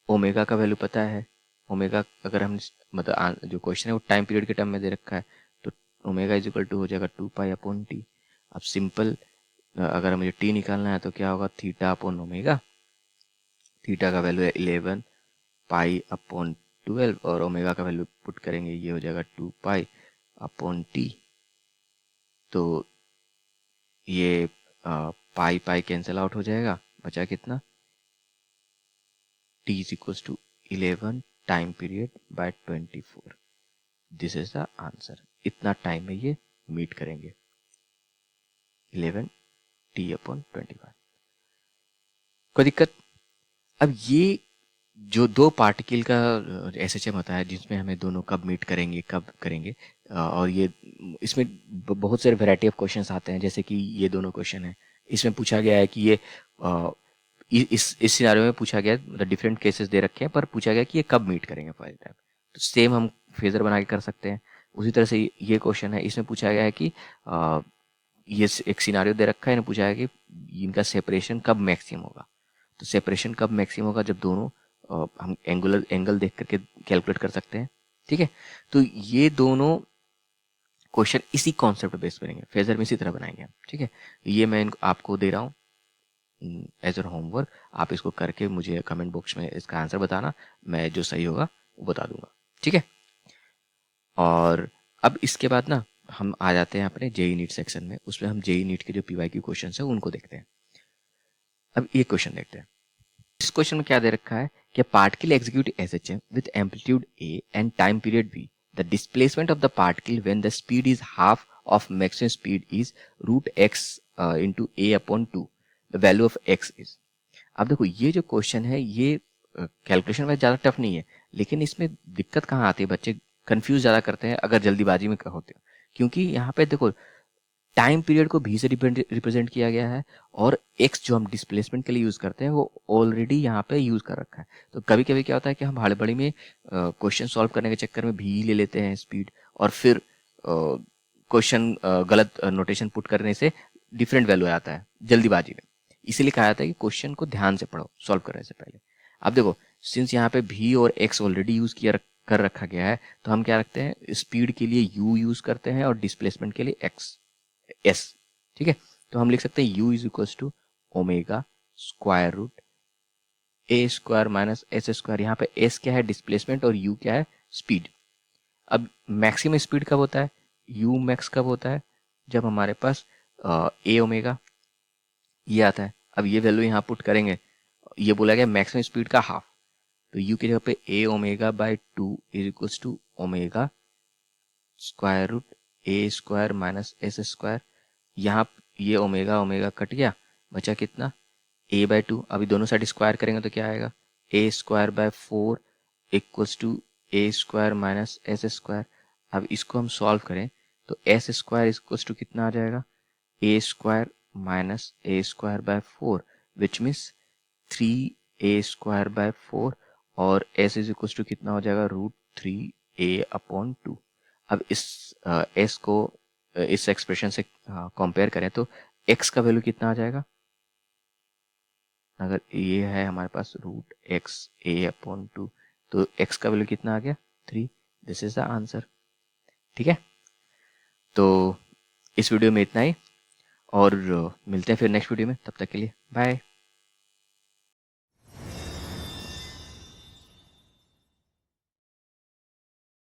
ओमेगा का वैल्यू पता है, ओमेगा अगर हम मतलब जो क्वेश्चन है वो टाइम पीरियड के टर्म में दे रखा है, तो ओमेगा इज इक्वल टू हो जाएगा 2π/t। अब सिंपल अगर मुझे टी निकालना है तो क्या होगा, थीटा अपॉन ओमेगा, थीटा का वैल्यू है 11 पाई अपॉन 12 और ओमेगा का वैल्यू पुट करेंगे, ये हो जाएगा 2 पाई अपॉन टी। तो ये पाई पाई कैंसिल आउट हो जाएगा, बचा कितना, t is equals to 11 time period by 24। This is the answer. इतना टाइम में ये मीट करेंगे, 11 t अपॉन 25। कोई दिक्कत? अब ये जो दो पार्टिकल का एसएचएम होता है जिसमें हमें दोनों कब मीट करेंगे कब करेंगे, और ये इसमें बहुत सारे वैरायटी ऑफ क्वेश्चंस आते हैं। जैसे कि ये दोनों क्वेश्चन है, इसमें पूछा गया है कि ये इस सिनारियो में पूछा गया, मतलब डिफरेंट केसेस दे रखे हैं, पर पूछा गया कि ये कब मीट करेंगे फर्स्ट टाइम। तो सेम हम फेजर बना के कर सकते हैं। उसी तरह से ये क्वेश्चन है, इसमें पूछा गया है कि ये एक सिनारियो दे रखा है, इन्हें पूछा है कि इनका सेपरेशन कब मैक्सिमम होगा। तो सेपरेशन कब मैक्सिमम होगा, जब दोनों हम एंगल देख करके कैलकुलेट कर सकते हैं। ठीक है, तो ये दोनों क्वेश्चन इसी कॉन्सेप्ट बेस बनेंगे, फेजर में इसी तरह बनाएंगे हम। ठीक है, ये मैं आपको दे रहा हूँ एज अ होमवर्क। आप इसको करके मुझे कमेंट बॉक्स में इसका आंसर बताना, मैं जो सही होगा वो बता दूंगा। ठीक है, और अब इसके बाद ना हम आ जाते हैं अपने जेई नीट सेक्शन में। उसमें हम जेई नीट के जो पीवाईक्यू क्वेश्चन है उनको देखते हैं। अब ये क्वेश्चन देखते हैं। इस क्वेश्चन में क्या दे रखा है कि particle execute SHM with amplitude A and time period B. The displacement of the particle when the speed is half of maximum speed is root X into A upon 2। The value of X is. अब देखो ये जो question है ये calculation में ज़्यादा tough नहीं है, लेकिन इसमें दिक्कत कहाँ आती है, बच्चे कंफ्यूज ज़्यादा करते हैं अगर जल्दीबाजी में होते हो। क्योंकि यहाँ पे देखो टाइम पीरियड को भी से रिप्रेजेंट किया गया है, और एक्स जो हम डिस्प्लेसमेंट के लिए यूज करते हैं वो ऑलरेडी यहाँ पे यूज कर रखा है। तो कभी कभी क्या होता है कि हम हड़बड़ी में क्वेश्चन सॉल्व करने के चक्कर में भी ले लेते हैं स्पीड, और फिर क्वेश्चन गलत नोटेशन पुट करने से डिफरेंट वैल्यू आता है जल्दीबाजी में। इसीलिए कहा जाता है कि क्वेश्चन को ध्यान से पढ़ो सॉल्व करने से पहले। अब देखो सिंस यहाँ पे भी और एक्स ऑलरेडी यूज कर रखा गया है, तो हम क्या रखते हैं, स्पीड के लिए यू यूज करते हैं और डिस्प्लेसमेंट के लिए एक्स एस। ठीक है, तो हम लिख सकते हैं u is equal to omega square root A square minus S square. यहाँ पे s क्या है, डिस्प्लेसमेंट, और u क्या है, स्पीड। अब मैक्सिमम स्पीड कब होता है, u मैक्स कब होता है, जब हमारे पास ए ओमेगा ये आता है। अब ये वैल्यू यहाँ पुट करेंगे, ये बोला गया मैक्सिमम स्पीड का हाफ, तो u की जगह पे A omega by 2 is equal to omega square root A square minus S square. यहाँ ये ओमेगा ओमेगा कट गया, बचा कितना, a बाई 2। अभी दोनों साइड स्क्वायर करेंगे तो क्या आएगा, A square by 4 equals to A square minus S square. अब इसको हम सॉल्व करें तो एस स्क्वायर इक्वल्स टू कितना आ जाएगा, A square minus A square by 4 which means 3 A square by 4, और एस इज इक्वल्स टू कितना हो जाएगा, रूट 3 a अपॉन 2। अब इस एस को इस एक्सप्रेशन से कंपेयर करें तो x का वैल्यू कितना आ जाएगा, अगर ये है हमारे पास रूट एक्स ए अपॉन 2, तो x का वैल्यू कितना आ गया, 3। This is the answer. ठीक है, तो इस वीडियो में इतना ही, और मिलते हैं फिर नेक्स्ट वीडियो में। तब तक के लिए बाय।